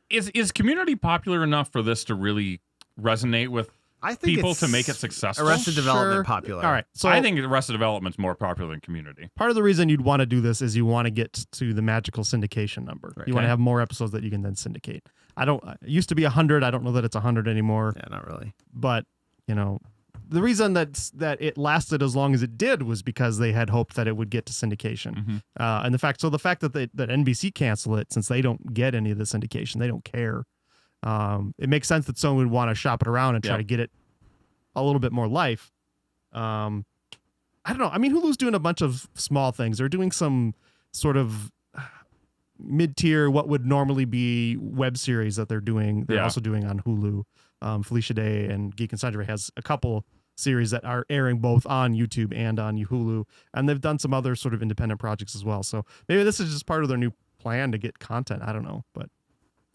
Is Community popular enough for this to really resonate with I think people it's to make it successful? Arrested Development Sure. popular. All right. So I think Arrested Development's more popular than Community. part of the reason you'd want to do this is you want to get to the magical syndication number. You want Okay. to have more episodes that you can then syndicate. It used to be 100. I don't know that it's 100 anymore. Yeah, not really. But the reason that it lasted as long as it did was because they had hoped that it would get to syndication. And the fact that that NBC canceled it, since they don't get any of the syndication, they don't care. It makes sense that someone would want to shop it around and try Yep. to get it a little bit more life. I don't know. I mean, Hulu's doing a bunch of small things. They're doing some sort of mid-tier, what would normally be web series that they're doing. They're Yeah. also doing on Hulu. Felicia Day and Geek and Sundry has a couple series that are airing both on YouTube and on Hulu, and they've done some other sort of independent projects as well. So maybe this is just part of their new plan to get content. I don't know, but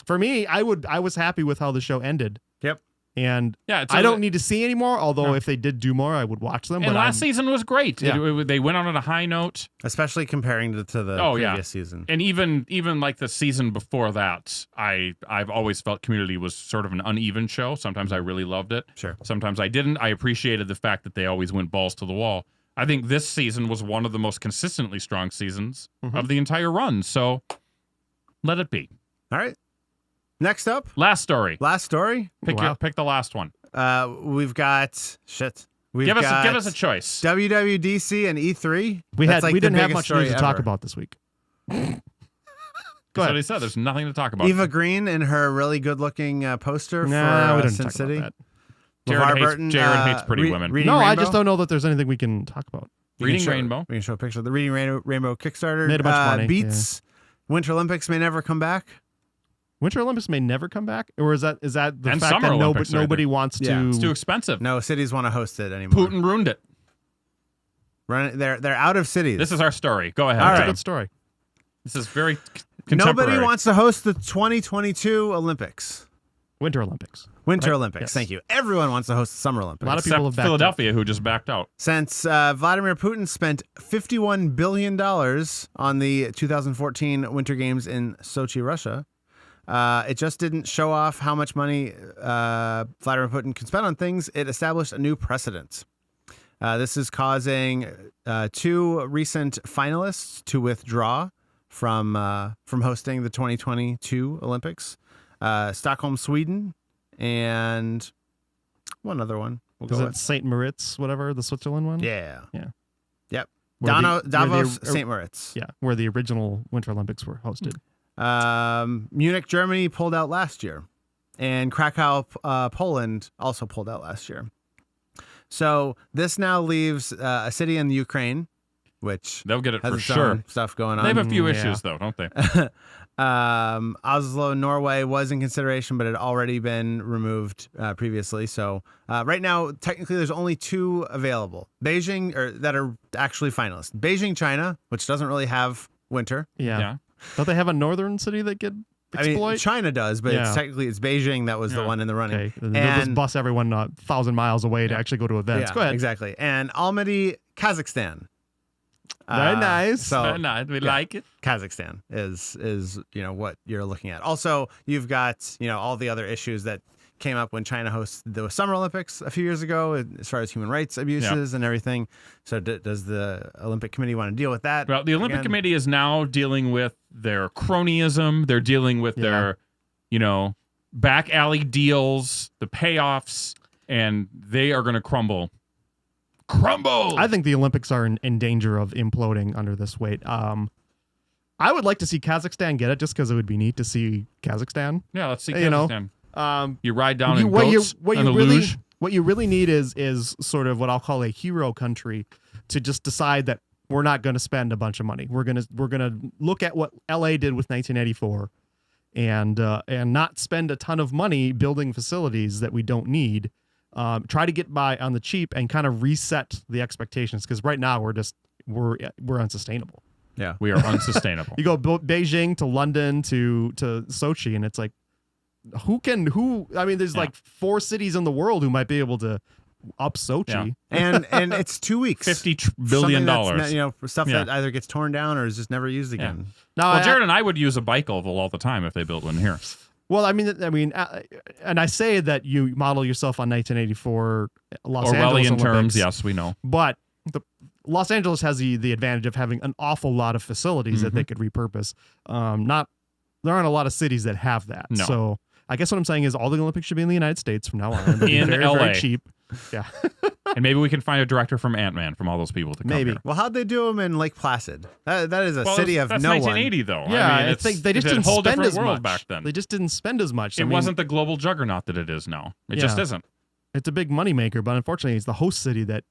for me, I was happy with how the show ended. Yep. And Yeah, I don't need to see any more, although if they did do more, I would watch them. And but last season was great. Yeah. They went on at a high note. Especially comparing to the previous season. And even like the season before that, I've always felt Community was sort of an uneven show. Sometimes I really loved it. Sure. Sometimes I didn't. I appreciated the fact that they always went balls to the wall. I think this season was one of the most consistently strong seasons of the entire run. So let it be. All right. Next up. Last story. Wow. Pick the last one. We've got shit. Give us a choice. WWDC and E3. we That's like we the didn't have biggest much news story to talk ever. about this week. That's Go what ahead. he said. There's nothing to talk about. Eva Green and her really good-looking poster Nah, we for don't Sin talk City. about Jared LeVar hates, Burton, hates pretty women. that. Reading No, I Rainbow? just don't know that there's anything we can talk about. We can Reading show- Rainbow. We can show a picture of the Reading Rainbow Kickstarter. Made a bunch of money, Beats. Winter Olympics may never come back. Winter Olympics may never come back, or is that the And fact Summer that Olympics, nobody I think. wants Yeah. to? It's too expensive. No cities want to host it anymore. Putin ruined it. They're out of cities. This is our story. Go ahead. All That's right. a good story. This is very contemporary. Nobody wants to host the 2022 Olympics. Winter Olympics. Winter Right. Olympics. Yes. Thank you. Everyone wants to host the Summer Olympics. A lot of Except people have backed Philadelphia, who just backed out. Since Vladimir Putin spent $51 billion on the 2014 Winter Games in Sochi, Russia, it just didn't show off how much money Vladimir Putin can spend on things. It established a new precedent. This is causing two recent finalists to withdraw from hosting the 2022 Olympics. Stockholm, Sweden, and one other one. We'll Is go it with. St. Moritz, whatever, the Switzerland one? Yeah. Yeah. Yep. Where Davos, the- St. Moritz. Yeah, where the original Winter Olympics were hosted. Munich, Germany pulled out last year, and Krakow, Poland also pulled out last year. So this now leaves a city in the Ukraine, which They'll get it has for its sure. own stuff going They have on. a few Yeah. issues, though, don't they? Oslo, Norway was in consideration, but had already been removed previously. So right now, technically, there's only two available. Beijing, or that are actually finalists. Beijing, China, which doesn't really have winter. Yeah. Yeah. Don't they have a northern city that could exploit? I mean, China does, but Yeah. it's Beijing that was the Yeah. one in the running. Okay. They'll just bus everyone 1,000 miles away to actually go to events. Yeah, Go ahead. exactly. And Almaty, Kazakhstan. Very nice. So No, we like it. Kazakhstan is what you're looking at. Also, you've got all the other issues that came up when China hosted the Summer Olympics a few years ago, as far as human rights abuses and everything. So does the Olympic Committee want to deal with that? Well, the Olympic again? Committee is now dealing with their cronyism. They're dealing with their, back alley deals, the payoffs, and they are going to crumble. I think the Olympics are in danger of imploding under this weight. I would like to see Kazakhstan get it just because it would be neat to see Kazakhstan. Yeah, let's see. You know, Kazakhstan. You ride down You- in what you- goats what on you a really luge. what you really need is sort of what I'll call a hero country to just decide that we're not going to spend a bunch of money. We're gonna look at what LA did with 1984 and not spend a ton of money building facilities that we don't need. Try to get by on the cheap and kind of reset the expectations, because right now we're unsustainable. Yeah. We are unsustainable. You go Beijing to London to Sochi, and it's like, I mean, there's like 4 cities in the world who might be able to up Sochi. Yeah. And it's 2 weeks. $50 billion. Something that's, for stuff Yeah. that either gets torn down or is just never used again. Now, Well, Jared and I would use a bike oval all the time if they built one here. well, I mean, and I say that you model yourself on 1984 Los Angeles Orwellian Olympics, terms, yes, we know. but Los Angeles has the advantage of having an awful lot of facilities that Mm-hmm. they could repurpose. There aren't a lot of cities that have that. No. So I guess what I'm saying is all the Olympics should be in the United States from now on. They'll be In very, LA. very cheap. Yeah. And maybe we can find a director from Ant-Man from all those people to come Maybe. here. Well, how'd they do them in Lake Placid? That is a Well, city of that's no 1980, though. Yeah, I mean, I it's, think they just it's didn't a whole spend different as world much back then. They just didn't spend as much. It wasn't the global juggernaut that it is now. It just Yeah. isn't. It's a big moneymaker, but unfortunately, it's the host city that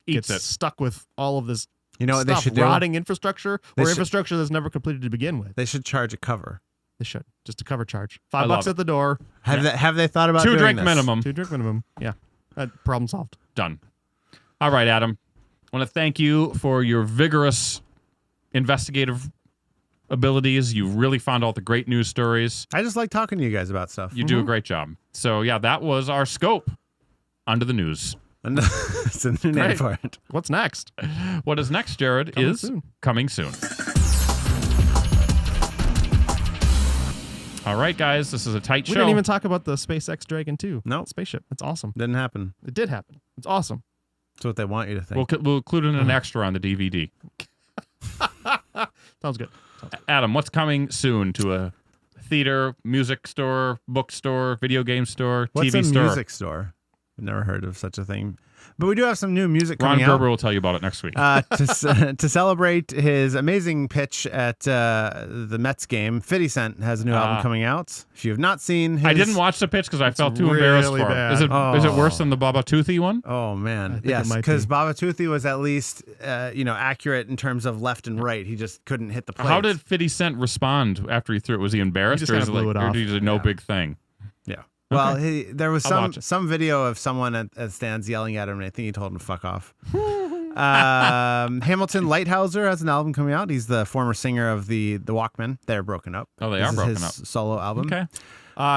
Eats gets it. stuck with all of this one. You know what they stuff, should do? rotting infrastructure They or should- infrastructure that's never completed to begin with. They should charge a cover. They should. Just a cover charge. I $5 love at the door, Have they thought about 2 doing drink this? minimum. 2 drink minimum. Yeah. Problem solved. Done. All right, Adam. I want to thank you for your vigorous investigative abilities. You really found all the great news stories. I just like talking to you guys about stuff. You do a great job. So, yeah, that was our scope under the news. It's a new name Great. for it. What's next? What is next, Jared, Coming is soon. coming soon. All right, guys, this is a tight We show. didn't even talk about the SpaceX Dragon 2. Nope. Spaceship. It's awesome. Didn't happen. It did happen. It's awesome. That's what they want you to think. We'll include it in an extra on the DVD. Sounds good. Adam, what's coming soon to a theater, music store, bookstore, video game store, What's TV a store? music store? I've never heard of such a thing. But we do have some new music Ron coming Gerber out. will tell you about it next week. To celebrate his amazing pitch at the Mets game, 50 Cent has a new album coming out. If you have not seen his... I didn't watch the pitch because I felt too embarrassed really for him. bad. Is it worse than the Baba Toothy one? Oh, man. think Yes, it might because be. Baba Toothy was at least, accurate in terms of left and right. He just couldn't hit the plate. How did 50 Cent respond after he threw it? Was he embarrassed, just or kinda is it blew like, it or off. did he no big thing? Yeah. Well, there was I'll watch it. some video of someone at stands yelling at him, and I think he told him to fuck off. Hamilton Lighthouser has an album coming out. He's the former singer of the Walkmen. They're broken up. Oh, they This are is broken his up. solo album. Okay.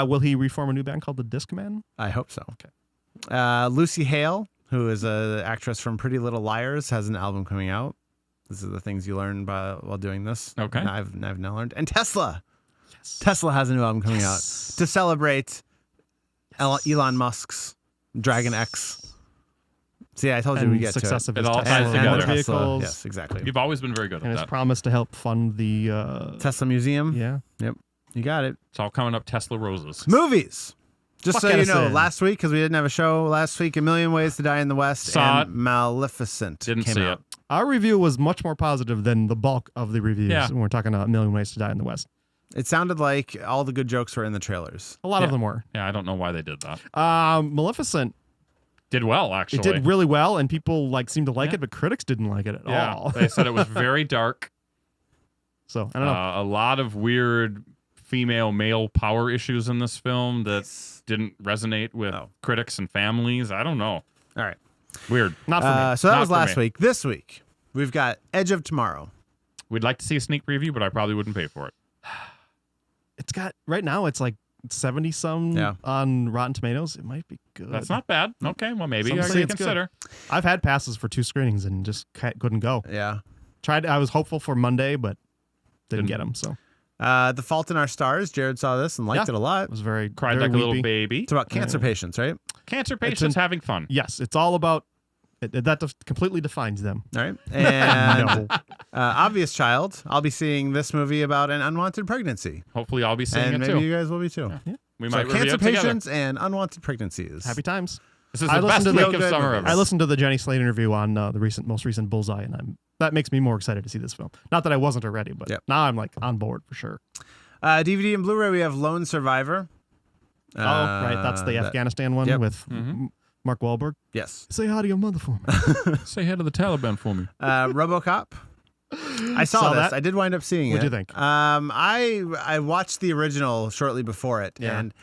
Will he reform a new band called the Discman? I hope so. Okay. Lucy Hale, who is an actress from Pretty Little Liars, has an album coming out. This is the things you learn while doing this. Okay. And I've now learned. And Tesla. Yes. Tesla has a new album coming out to celebrate Elon Musk's Dragon X. See, I told you we And get success to of It his all Tesla ties together. electric vehicles. Yes, exactly. You've always been very good And at his that. promise to help fund the Tesla Museum. yeah. Yep. You got it. It's all coming up Tesla Roses. Movies. Just Fuck so you us know, in. last week, because we didn't have a show last week, A Million Ways to Die in the West Saw and it. Maleficent Didn't came see out. it. Our review was much more positive than the bulk of the reviews Yeah. when we're talking about A Million Ways to Die in the West. It sounded like all the good jokes were in the trailers. A lot Yeah. of them were. Yeah, I don't know why they did that. Maleficent, Did well, actually. it did really well, and people seemed to like Yeah. it, but critics didn't like it at Yeah, all. they said it was very dark. So I don't know. A lot of weird female-male power issues in this film that didn't resonate with critics and families. I don't know. All right. Weird. Not for me. So that Not was for last me. week. This week, we've got Edge of Tomorrow. We'd like to see a sneak preview, but I probably wouldn't pay for it. It's got right now. It's like 70 some Yeah. on Rotten Tomatoes. It might be good. That's not bad. Okay, well, maybe Some I say can it's good. consider. I've had passes for 2 screenings and just couldn't go. Yeah. Tried. I was hopeful for Monday, but didn't Didn't. get them. So The Fault in Our Stars. Jared saw this and liked Yeah. it a lot. it was very Cried very like a little weepy. baby. It's about cancer patients, right? Cancer patients having fun. Yes, it's all about that. Completely defines them. All right. And No. Obvious Child. I'll be seeing this movie about an unwanted pregnancy. Hopefully, I'll be seeing And it maybe too. you guys will be too. We So might review cancer it together. patients and unwanted pregnancies. Happy times. This is I the best listened to the- week of Good summer movies. ever. I listened to the Jenny Slate interview on the most recent Bullseye, and that makes me more excited to see this film. Not that I wasn't already, but Yep. now I'm on board for sure. DVD and Blu-ray, we have Lone Survivor. Right, that's the Afghanistan one Yep. with Mark Wahlberg. Yes. Say hi to your mother for me. Say hi to the Taliban for me. RoboCop. I saw Saw this. that? I did wind up seeing it. What'd you think? I watched the original shortly before it, Yeah. and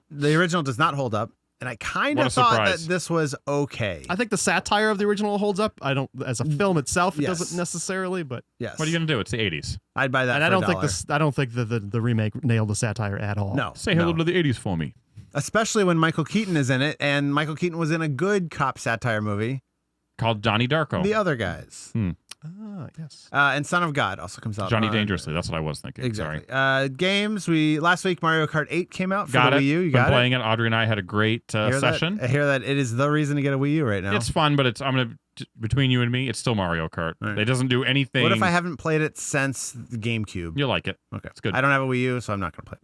the original does not hold up. And I kind What of a thought surprise. that this was okay. I think the satire of the original holds up. I don't, as a film itself, it Yes. doesn't necessarily, but Yes. What are you going to do? It's the 80s. I'd buy that. and for I don't $1. think this. I don't think the remake nailed the satire at all. No. Say hello no. to the 80s for me. Especially when Michael Keaton is in it, and Michael Keaton was in a good cop satire movie, Called Johnny Darko. The Other Guys. Ah, yes. And Son of God also comes out. Johnny on- Dangerously. That's what I was thinking. Exactly. Sorry. Games. Last week Mario Kart 8 came out for Got the it. Wii U. You Been got playing it. Audrey and I had a great Hear that? session. I hear that it is the reason to get a Wii U right now. It's fun, but between you and me, it's still Mario Kart. Right. It doesn't do anything. What if I haven't played it since the GameCube? You like it. Okay, It's good. I don't have a Wii U, so I'm not going to play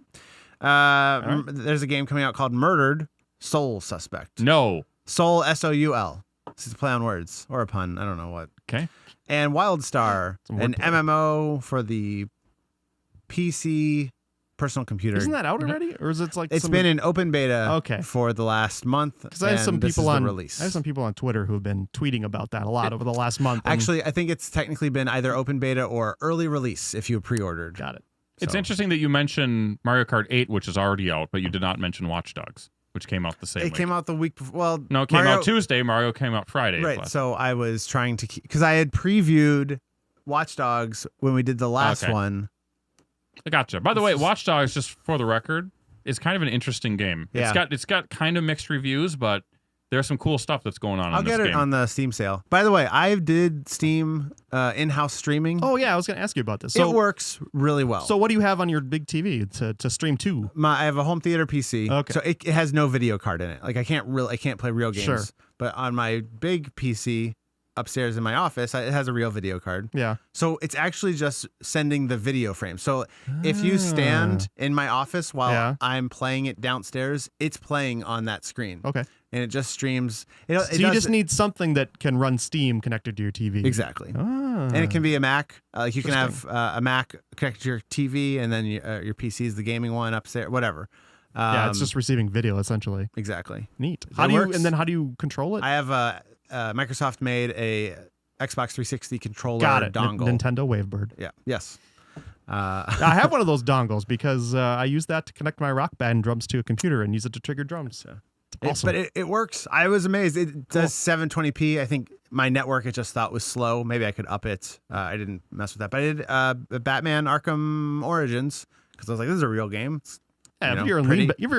it. There's a game coming out called Murdered Soul Suspect. No. Soul, SOUL. This is a play on words or a pun. I don't know what. Okay. And WildStar, Some an wordplay. MMO for the PC personal computer. Isn't that out already, or is it like It's been in open beta Okay. for the last month. Because I have some and this people is the on release. I have some people on Twitter who've been tweeting about that a lot over the last month. and- Actually, I think it's technically been either open beta or early release if you pre-ordered. got it. It's So- interesting that you mentioned Mario Kart 8, which is already out, but you did not mention Watch Dogs, which came out the same It week. came out the week before. Well, No, it came Mario- out Tuesday. Mario came out Friday. Right. Plus. So I was trying to keep, because I had previewed Watch Dogs when we did the last Okay. one I gotcha. By the way, Watch Dogs, just for the record, is kind of an interesting game. Yeah. It's got kind of mixed reviews, but there's some cool stuff that's going on. I'll in this get it game. on the Steam sale. By the way, I did Steam in-house streaming. Oh yeah, I was going to ask you about this. So it works really well. So what do you have on your big TV to stream to? I have a home theater PC. Okay. So it has no video card in it. Like I can't play real games. Sure. But on my big PC upstairs in my office, it has a real video card. Yeah. So it's actually just sending the video frame. So if you stand in my office while I'm playing it downstairs, it's playing on that screen. Okay. And it just streams. So you just need something that can run Steam connected to your TV. Exactly. Ah. And it can be a Mac. You can have a Mac connected to your TV, and then your PC is the gaming one upstairs, whatever. Yeah, it's just receiving video essentially. Exactly. Neat. It How do you works. and then how do you control it? I have Microsoft made a Xbox 360 controller Got it. dongle. Nintendo Wavebird. Yeah. Yes. I have one of those dongles because I use that to connect my Rock Band drums to a computer and use it to trigger drums. It's awesome. But it works. I was amazed. It does 720p. I think my network I just thought was slow. Maybe I could up it. I didn't mess with that. But I did Batman Arkham Origins because I was like, this is a real game. It's, if you're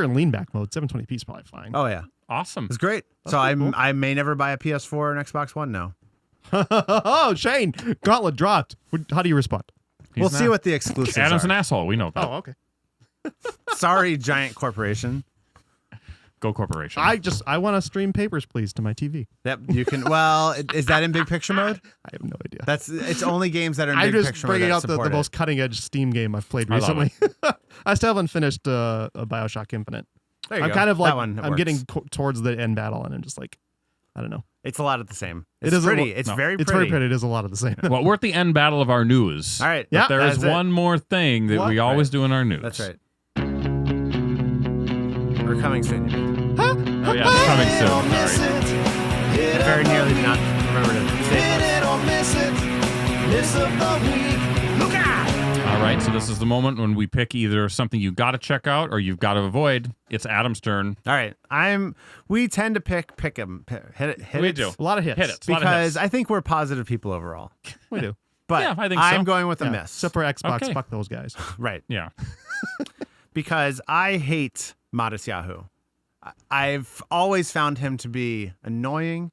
in lean back mode, 720p is probably fine. Oh yeah, awesome. It's great. So I may never buy a PS4 or an Xbox One now. Oh, Shane, Gauntlet dropped. How do you respond? We'll see what the exclusives Adam's are. an asshole. We know that. Oh, okay. Sorry, giant corporation. Go corporation. I want to stream Papers, Please to my TV. Yep, you can. Well, is that in big picture mode? I have no idea. It's only games that are in I'm big just picture mode. bringing that out the support most cutting edge Steam game I've played I love recently. I still haven't finished a BioShock Infinite. There you I'm go. kind of like That one I'm works. getting towards the end battle, and I'm just like, I don't know. It's a lot of the same. It It's is a pretty. lo- It's no. very pretty. It's very pretty. It is a lot of the same. Well, we're at the end battle of our news. All right. Yeah, But there is that's it. one more thing that What? we always Right. do in our news. That's right. We're coming soon. You mean? Oh yeah, it's coming soon. Sorry. I very nearly did not remember to say All right, so this is the moment when we pick either something you got to check out or you've got to avoid. It's Adam's turn. All right. We tend to pick them. Hit We it. do. A lot of hits. Hit it. A lot of Because hits. I think we're positive people overall. We do. But Yeah, I think I'm so. going with a Yeah, miss. except for Xbox. Okay. Fuck those guys. Right. Yeah. Because I hate Modest Yahoo. I've always found him to be annoying.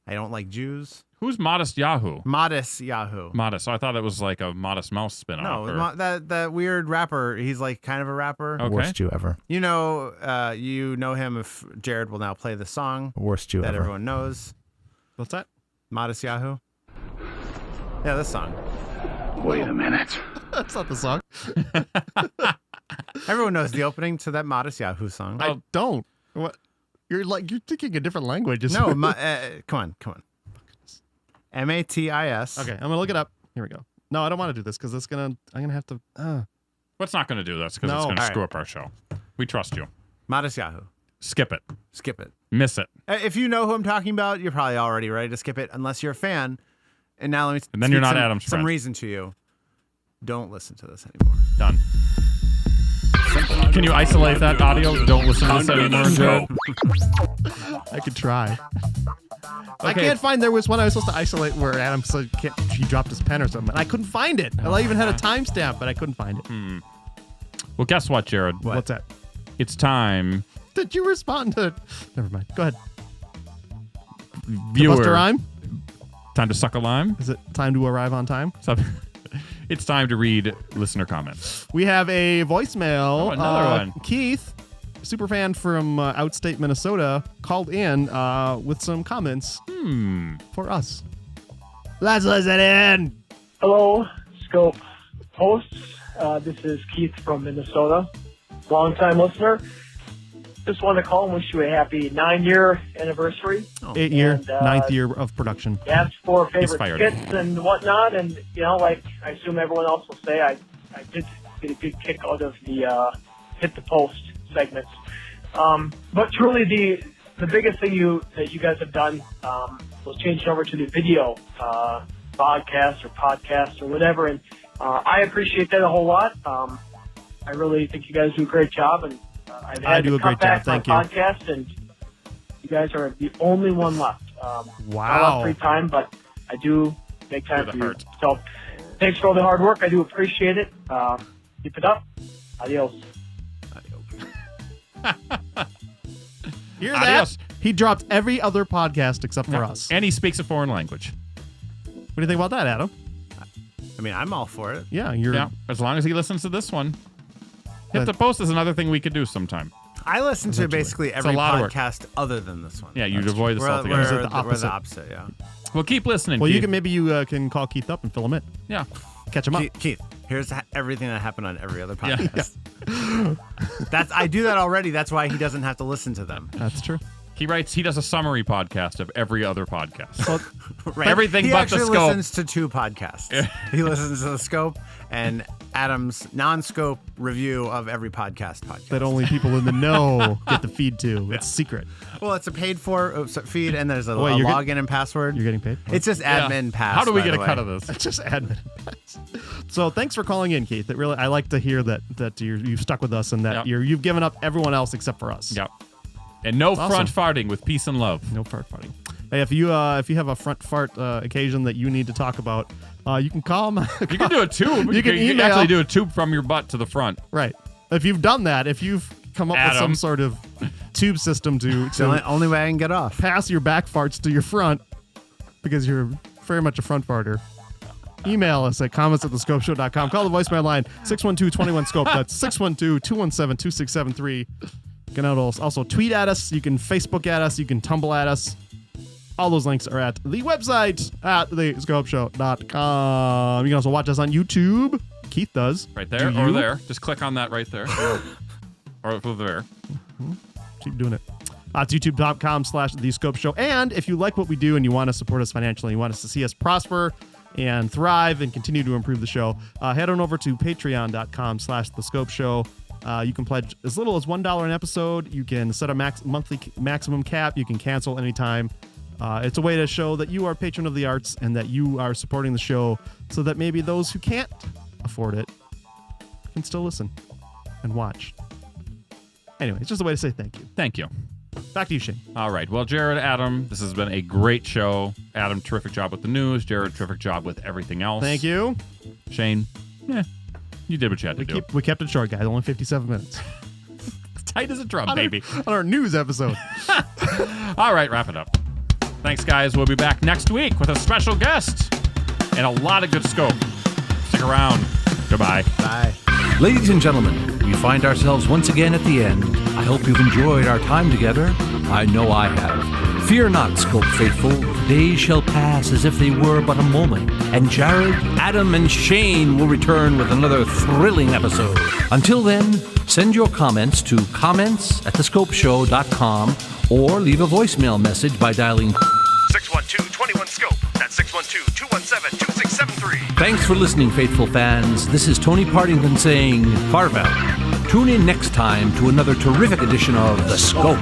I don't like Jews. Who's Modest Yahoo? Modest Yahoo. Modest. So I thought it was like a Modest Mouse spinoff. No, that weird rapper. He's like kind of a rapper. Okay. Worst Jew ever. You know him if Jared will now play the song Worst Jew that ever. everyone knows. What's that? Modest Yahoo. Yeah, this song. Wait a minute. That's not the song. Everyone knows the opening to that Modest Yahoo song. I don't. What? You're thinking a different language. No, come on. Matis. Okay, I'm gonna look it up. Here we go. No, I don't want to do this because I'm gonna have to. What's not going to do this because No. it's going to All screw right. up our show. We trust you. Modest Yahoo. Skip it. Skip it. Miss it. If you know who I'm talking about, you're probably already ready to skip it, unless you're a fan. And now let me. And then you're speak not Adam's some friend. reason to you. Don't listen to this anymore. Done. Can you isolate that audio? Don't listen to this anymore, Joe. I could try. I Okay. can't find. There was one I was supposed to isolate where Adam said he dropped his pen or something. I couldn't find it. I even had a timestamp, but I couldn't find it. Well, guess what, Jared? What's that? It's time. Did you respond to? Never mind. Go ahead. Viewer. Buster Rhyme? Time to suck a lime. Is it time to arrive on time? It's time to read listener comments. We have a voicemail. Oh, another one. Keith, superfan from outstate Minnesota, called in with some comments for us. Let's listen in. Hello, Scope hosts. This is Keith from Minnesota, longtime listener. Just want to call and wish you a happy 9-year anniversary. 8-year, And, 9th year of production. Ask for He's favorite fired. skits and whatnot. And, like I assume everyone else will say, I did get a good kick out of the Hit the Post segments. But truly, the biggest thing that you guys have done was changing over to the video podcast or whatever. And I appreciate that a whole lot. I really think you guys do a great job. And I've I had do to a cut great job, back my thank you. podcast, and you guys are the only one left. I Wow. love free time, but I do make time For for the you. heart. So thanks for all the hard work. I do appreciate it. Keep it up. Adios. Hear Adios. that? He dropped every other podcast except for us. And he speaks a foreign language. What do you think about that, Adam? I mean, I'm all for it. Yeah, you're. Yeah, as long as he listens to this one. Hit But- the post is another thing we could do sometime. I listen to basically every a lot of work. podcast other than this one. Yeah, you'd avoid this We're, altogether. we're, the we're the opposite. opposite, yeah. Well, keep listening. Well, Keith. you can maybe you can call Keith up and fill him in, Yeah. catch him up. Keith, here's everything that happened on every other podcast. I do that already. That's why he doesn't have to listen to them. That's true. He writes, he does a summary podcast of every other podcast. Well, Right. Everything he but the actually scope. listens to 2 podcasts. He listens to the scope and Adam's non-scope review of every podcast. that only people in the know get the feed to. It's secret. Well, it's a paid for feed, and there's a, Wait, a you're login and password. You're getting paid. It's just admin pass. How do we by get the a cut way. of this? It's just admin. So thanks for calling in, Keith. It really, I like to hear that you've stuck with us and that Yep. you've given up everyone else except for us. Yep. And no Awesome. front farting with peace and love. No fart farting. Hey, if you have a front fart occasion that you need to talk about, you can call him. You can do a tube. You can email. actually do a tube from your butt to the front. Right. If you've done that, if you've come up with Adam. some sort of tube system It's the only way I can get off. pass your back farts to your front because you're very much a front farter, email us at comments@thescopeshow.com. Call the voicemail line 612-21-SCOPE. That's 612-217-2673. You can also tweet at us. You can Facebook at us. You can Tumble at us. All those links are at the website at thescopeshow.com. You can also watch us on YouTube. Keith does. Right there Do or you? there. Just click on that right there. or over there. Keep doing it. It's youtube.com/thescopeshow. And if you like what we do and you want to support us financially, you want us to see us prosper and thrive and continue to improve the show, head on over to patreon.com/thescopeshow. You can pledge as little as $1 an episode. You can set a monthly maximum cap. You can cancel anytime. It's a way to show that you are a patron of the arts and that you are supporting the show so that maybe those who can't afford it can still listen and watch. Anyway, it's just a way to say thank you. Thank you. Back to you, Shane. All right. Well, Jared, Adam, this has been a great show. Adam, terrific job with the news. Jared, terrific job with everything else. Thank you. Shane, you did what you had to do. We kept it short, guys. Only 57 minutes. Tight as a drum, baby. On our news episode. All right, wrap it up. Thanks, guys. We'll be back next week with a special guest and a lot of good scope. Stick around. Goodbye. Bye. Ladies and gentlemen, we find ourselves once again at the end. I hope you've enjoyed our time together. I know I have. Fear not, Scope faithful. Days shall pass as if they were but a moment, and Jared, Adam, and Shane will return with another thrilling episode. Until then, send your comments to comments@thescopeshow.com or leave a voicemail message by dialing 612-21-SCOPE. That's 612-217-2673. Thanks for listening, faithful fans. This is Tony Partington saying farewell. Tune in next time to another terrific edition of The Scope.